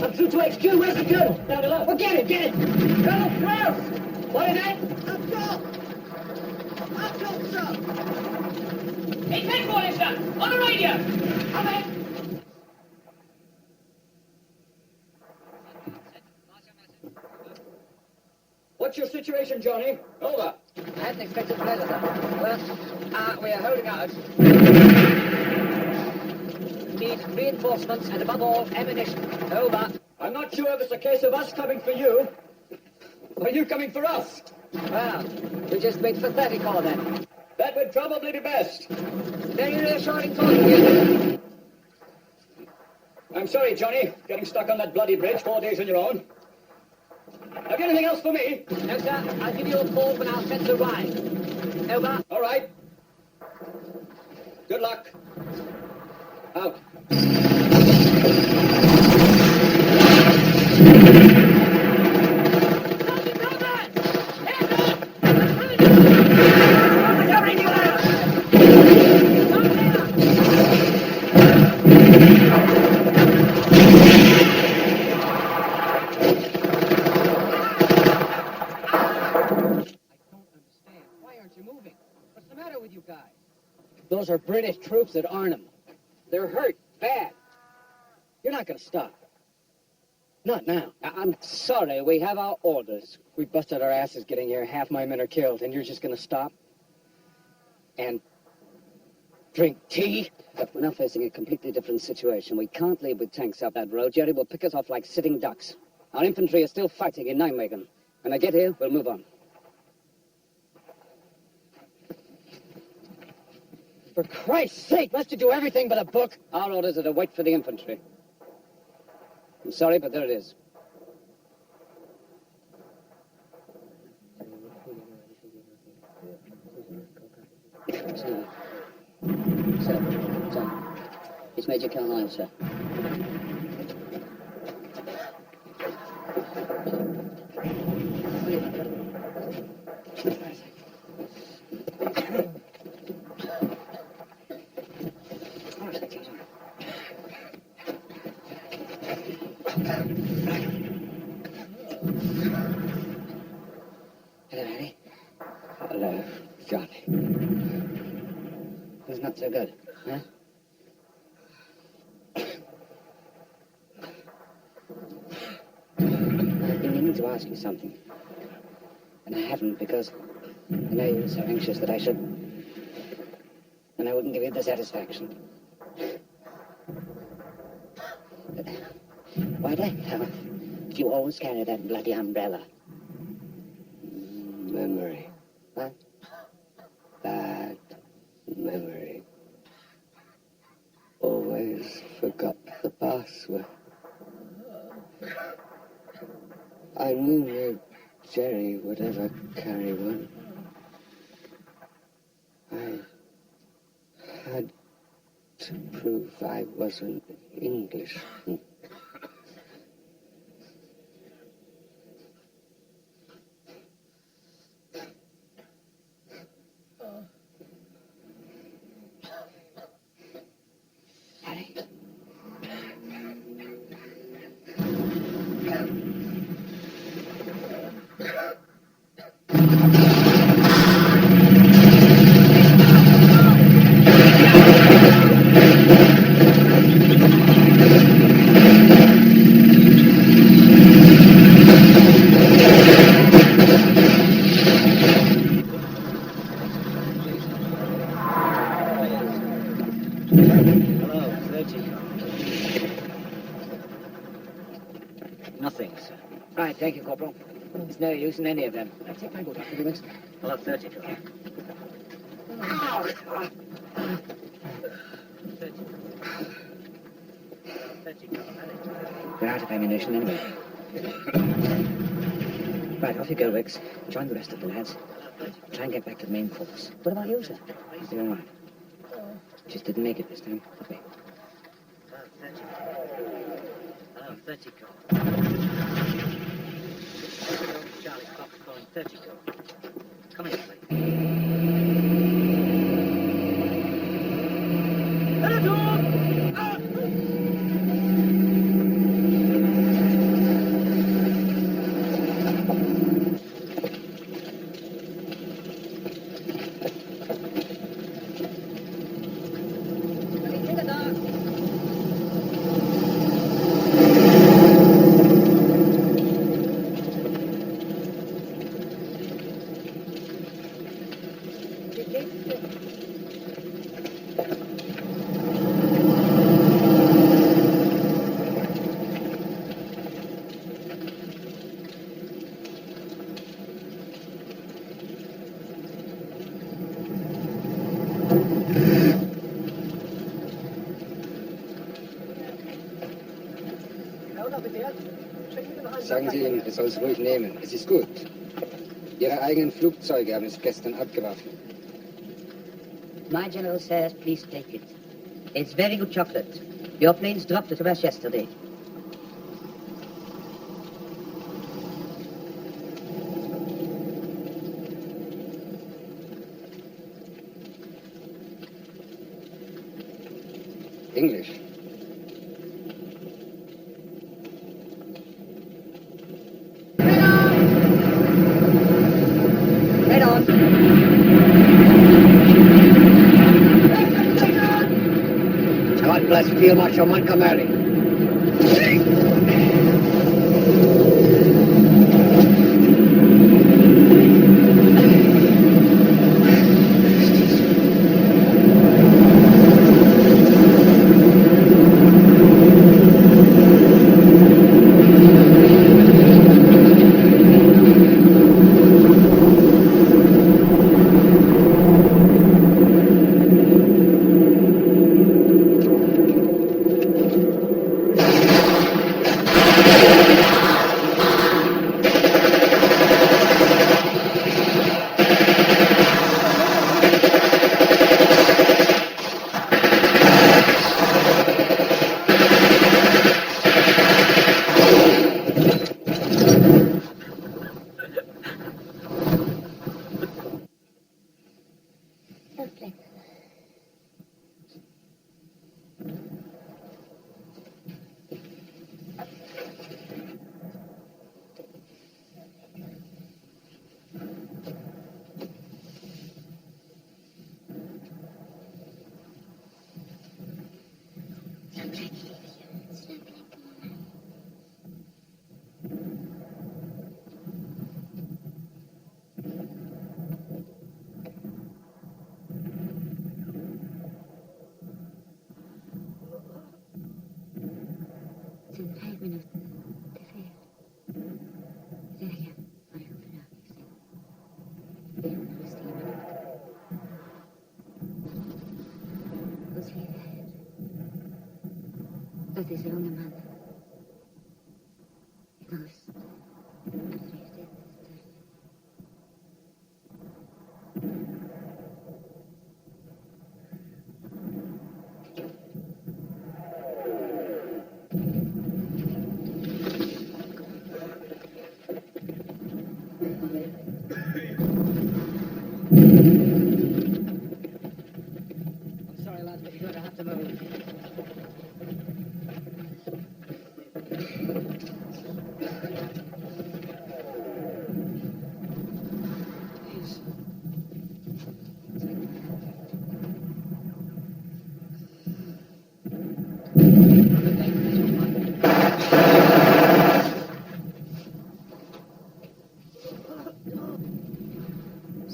I'm through to HQ. Where's the colonel? Down below. Well, get it. Colonel Wells! What is that? Up top, sir! Hey, 10-4, sir! On the radio! Come in! What's your situation, Johnny? Over. I hadn't expected to later, sir. Well, we are holding out. Need reinforcements and, above all, ammunition. Over. I'm not sure if it's a case of us coming for you, or you coming for us. Well, we just made pathetic all then. That would probably be best. Very reassuring talking to you. I'm sorry, Johnny, getting stuck on that bloody bridge 4 days on your own. Have you anything else for me? No, sir. I'll give you a call when our sets arrive. Over. All right. Good luck. Out. Those are British troops at Arnhem. They're hurt, bad. You're not going to stop. Not now. I'm sorry, we have our orders. We busted our asses getting here. Half my men are killed, and you're just going to stop? And drink tea? But we're now facing a completely different situation. We can't leave with tanks up that road. Jerry will pick us off like sitting ducks. Our infantry is still fighting in Nijmegen. When I get here, we'll move on. For Christ's sake, must you do everything but a book? Our orders are to wait for the infantry. I'm sorry, but there it is. Sir. It's Major Calhoun, sir. Hello, Harry. Hello, Johnny. It's not so good, huh? I've been meaning to ask you something. And I haven't because I know you were so anxious that I should. And I wouldn't give you the satisfaction. But why the hell did you always carry that bloody umbrella? Memory. What? Bad memory. Always forgot the password. I knew no Jerry would ever carry one. I had to prove I wasn't English. Nothing, sir. Right, thank you, Corporal. There's no use in any of them. Now, take my boot off, will you, miss? I'll have 30 to you. Ow! 30. We're out of ammunition anyway. Right, off you go, Wicks. Join the rest of the lads. Try and get back to the main force. What about you, sir? I'll be all right. Just didn't make it this time. Okay. 30 call. Charlie Fox calling 30 call. Come in, please. Sagen Sie ihm, er soll es ruhig nehmen. Es ist gut. Ihre eigenen Flugzeuge haben es gestern abgeworfen. My general says, please take it. It's very good chocolate. Your planes dropped it to us yesterday. English. Head on. God bless Field Marshal Montgomery. In 5 minuten te veel. Zeg je, maar ik hoef er nog niks in. Weer een rustige minuut. Ons lieve Heer, dat is een jonge man. Rust. En vrede sterven. I'm sorry, lads, but you're going to have to move.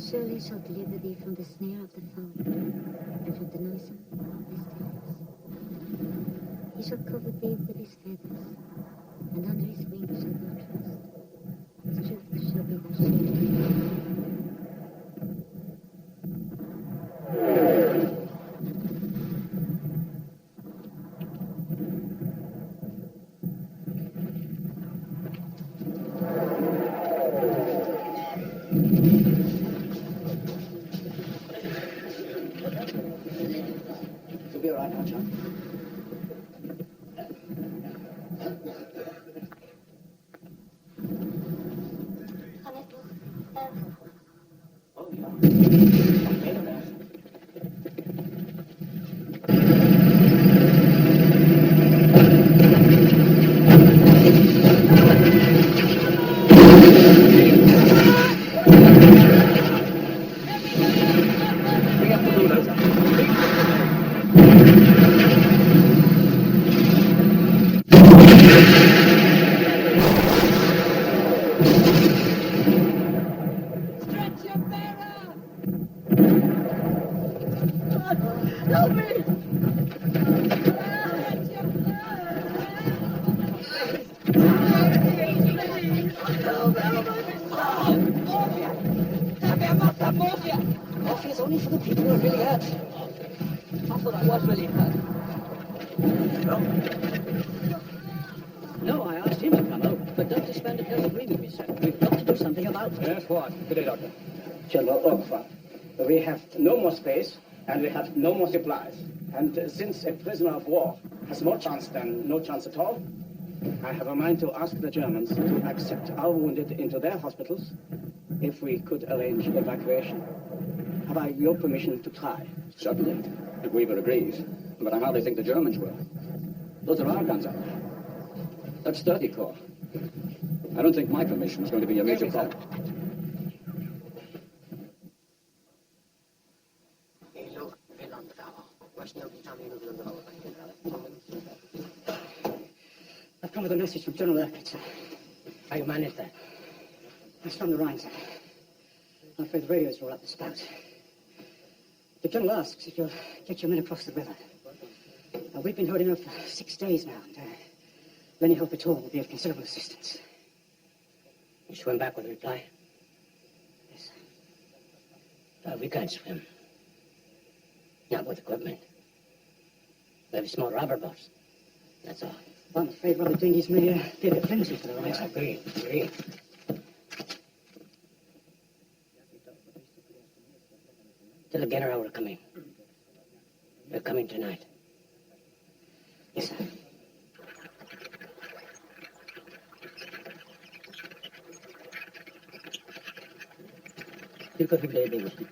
Surely shall deliver thee from the snare of the foe, and from the noisome pestilence. He shall cover thee with his feathers, and under his wings shalt thou trust. His truth shall be thy shield. right now, John. Oh, yeah. Okay, then. Help me! Morphia's only for the people who are really hurt. I thought I was really hurt. No, I asked him to come over, but Dr. Spender does agree with me, sir. We've got to do something about it. Yes, what? Good day, Doctor. General Ogfa, we have no more space and we have no more supplies. And since a prisoner of war has more chance than no chance at all, I have a mind to ask the Germans to accept our wounded into their hospitals if we could arrange evacuation. Have I your permission to try? Certainly, if Weaver agrees. But I hardly think the Germans will. Those are our guns out there. That's 30 Corps. I don't think my permission is going to be a major problem. I've come with a message from General Urquhart, sir. How you manage that? It's from the Rhine, sir. I'm afraid the radios are all up the spout. The General asks if you'll get your men across the river. We've been holding out for 6 days now, and any help at all will be of considerable assistance. You swim back with a reply? Yes, sir. We can't swim. Not with equipment. We have a small rubber boats. That's all. Well, I'm afraid rubber dinghies may be a bit flimsy for the Rhine. Yeah, agree. Tell the General we're coming. They're coming tonight. Yes, sir. You could be baby with me.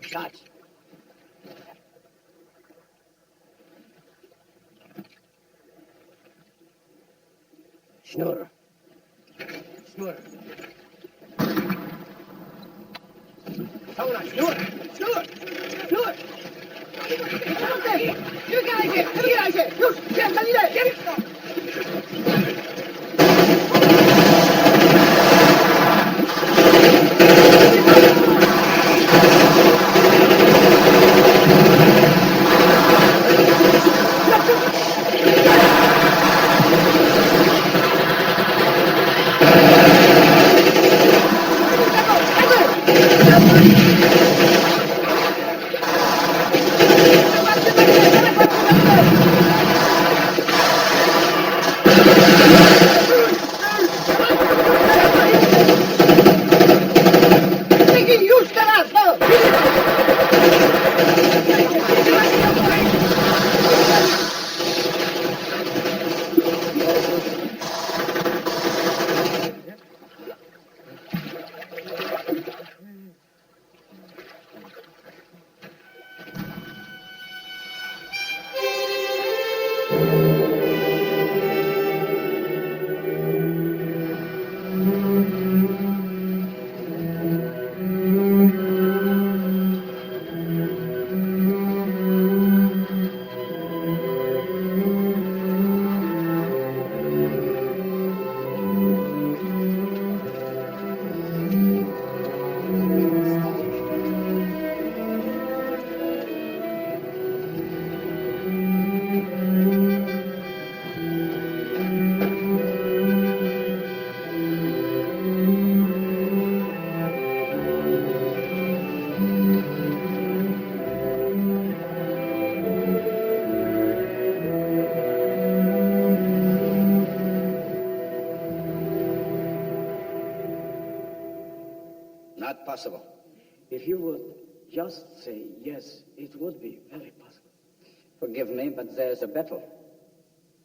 Shots. Schnurr. Hold on, Schnurr! You guys here! Los, salire! not possible. If you would just say yes, it would be very possible. Forgive me, but there's a battle.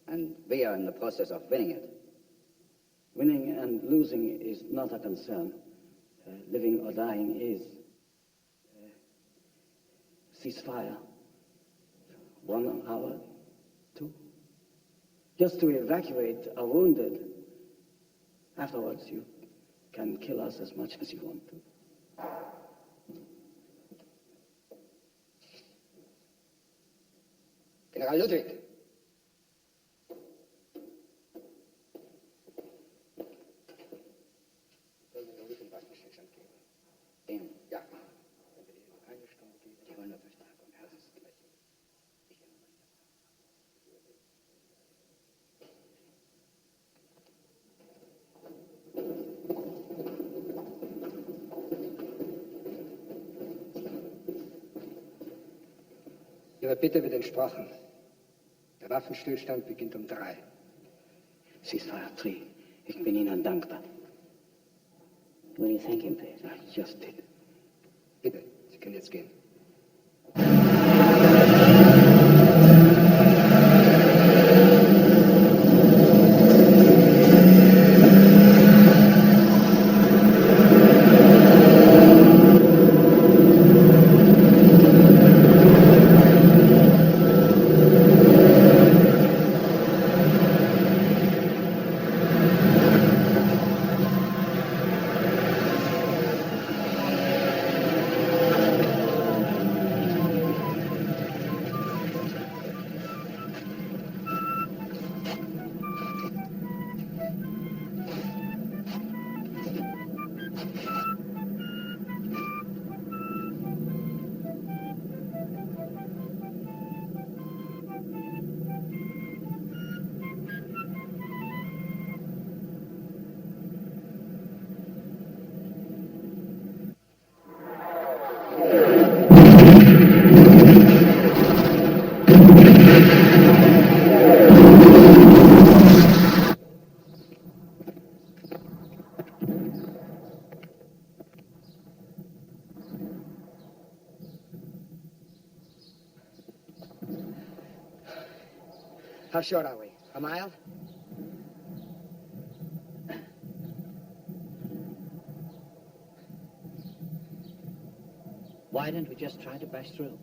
And we are in the process of winning it. Winning and losing is not a concern. Living or dying is. Ceasefire. 1 hour, 2. Just to evacuate our wounded. Afterwards, you can kill us as much as you want to. General Ludwig. Ja. Die wollen wir Verstärkung. Das ist gleich. Ihre Bitte wird entsprochen. Der Waffenstillstand beginnt um 3. Ceasefire 3. Ich bin Ihnen dankbar. Will you thank him, please? I just did. Bitte, Sie können jetzt gehen. How short are we? A mile? Why don't we just try to bash through?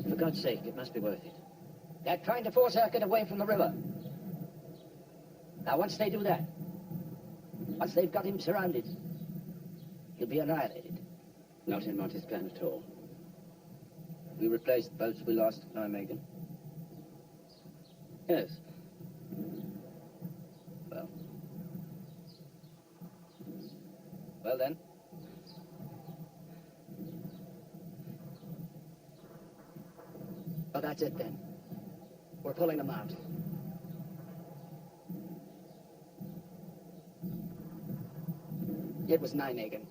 For God's sake, it must be worth it. They're trying to force Erkin away from the river. Now, once they do that, once they've got him surrounded, he'll be annihilated. Not in Monty's plan at all. We replaced the boats we lost at Nijmegen. Yes. Well then. Oh, that's it then. We're pulling them out. It was Nijmegen.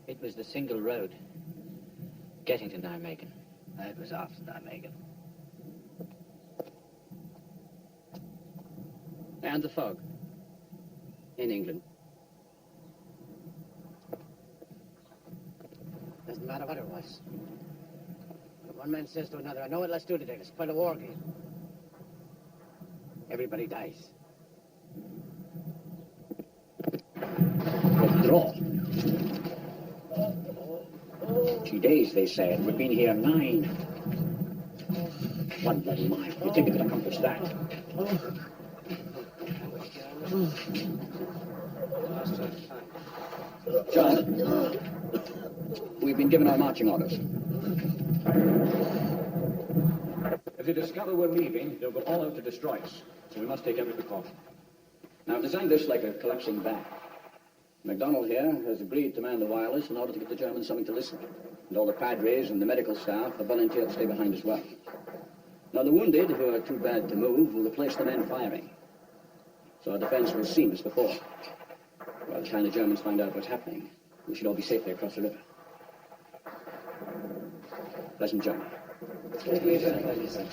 It was the single road getting to Nijmegen. It was after Nijmegen. And the fog. In England. Doesn't matter what it was. When one man says to another, I know what let's do today. Let's play the war game. Everybody dies. Withdraw. 2 days, they said. We've been here 9. 1 bloody mile. You think it could accomplish that? John, we've been given our marching orders. If they discover we're leaving, they'll go all out to destroy us. So we must take every precaution. Now, design this like a collapsing bag. MacDonald here has agreed to man the wireless in order to give the Germans something to listen to. And all the padres and the medical staff have volunteered to stay behind as well. Now, the wounded, who are too bad to move, will replace the men firing. So our defense will seem as before. By the time the Germans find out what's happening, we should all be safely across the river. Pleasant journey. Thank you, sir. Thank you, sir.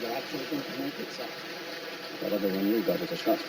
They're actually going to make it, sir. Whatever one you got is a shot.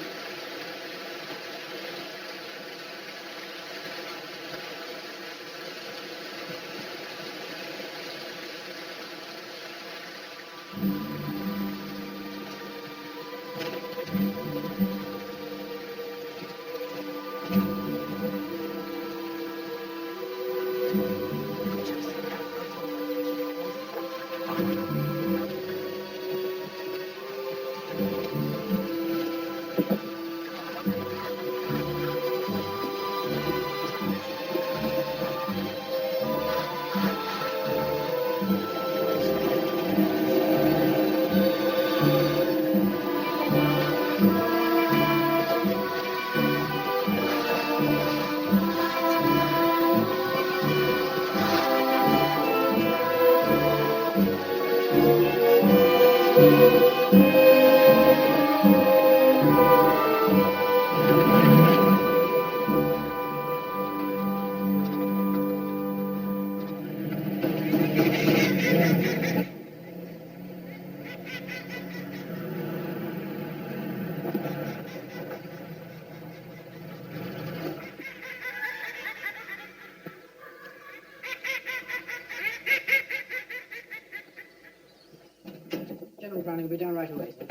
General Browning will be down right away, sir.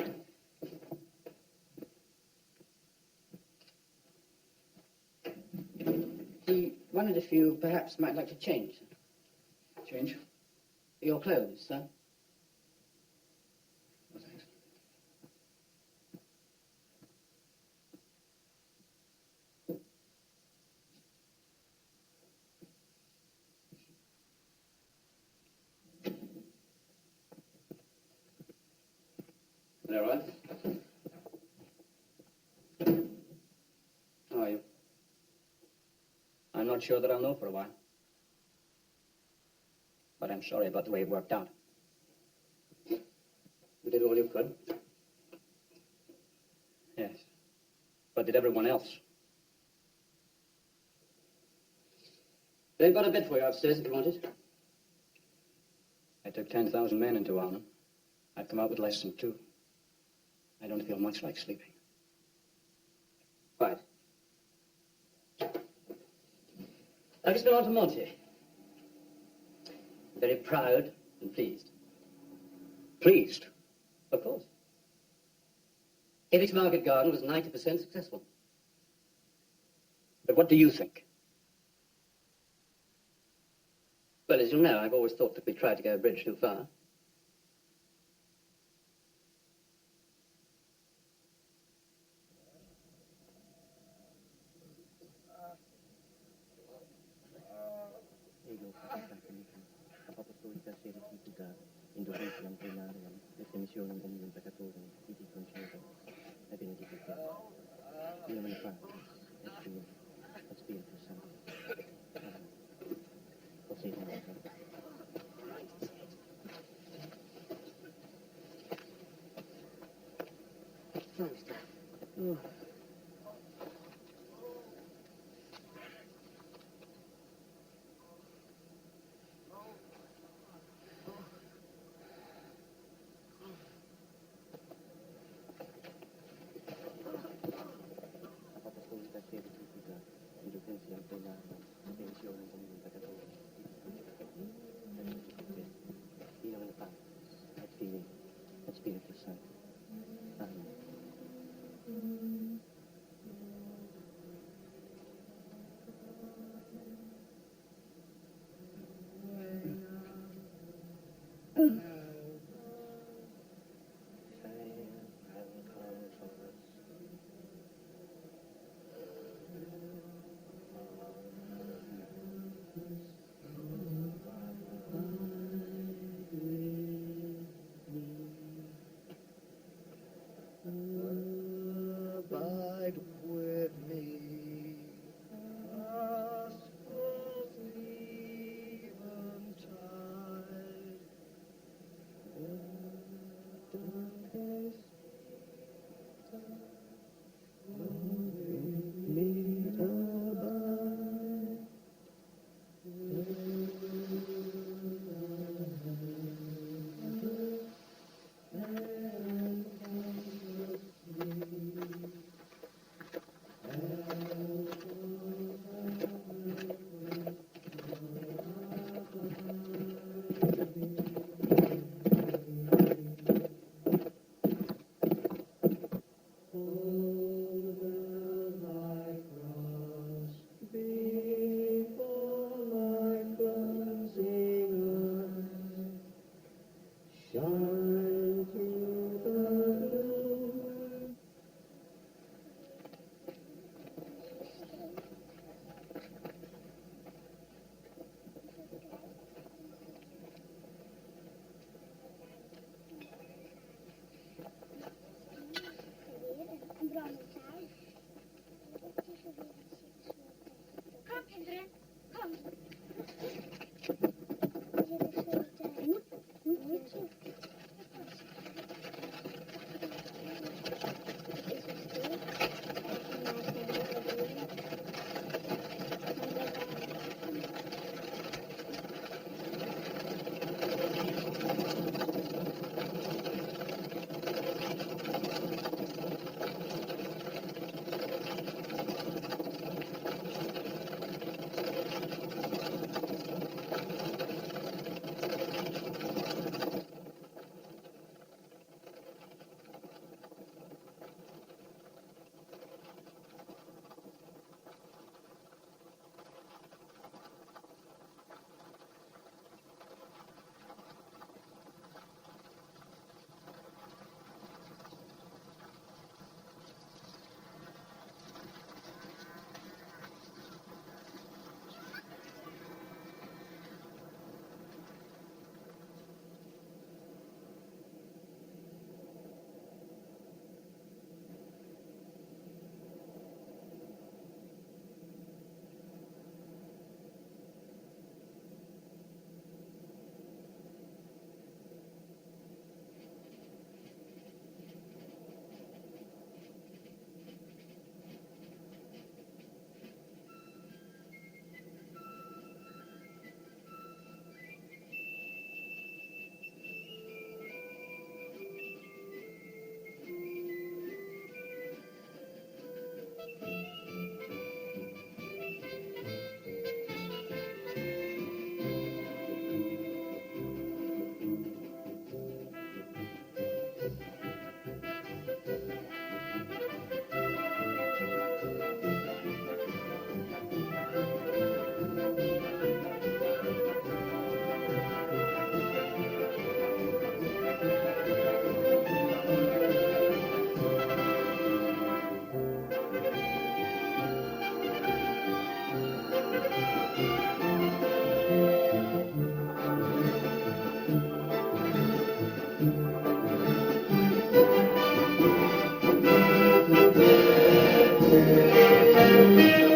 He wondered if you perhaps might like to change. Change? Your clothes, sir. Oh, thanks. All right. How are you? I'm not sure that I'll know for a while. But I'm sorry about the way it worked out. You did all you could. Yes. But did everyone else? They've got a bed for you upstairs if you want it. I took 10,000 men into Arnhem. I've come out with less than 2. I don't feel much like sleeping. Right. I've just been on to Monty. Very proud and pleased. Pleased? Of course. Eric's market garden was 90% successful. But what do you think? Well, as you know, I've always thought that we tried to go a bridge too far. Oh. You know, in the past, that's beautiful sight. Abide with me, astral eventide. With me abide. Shine through the gloom. Kom, kinderen. Kom. Thank you.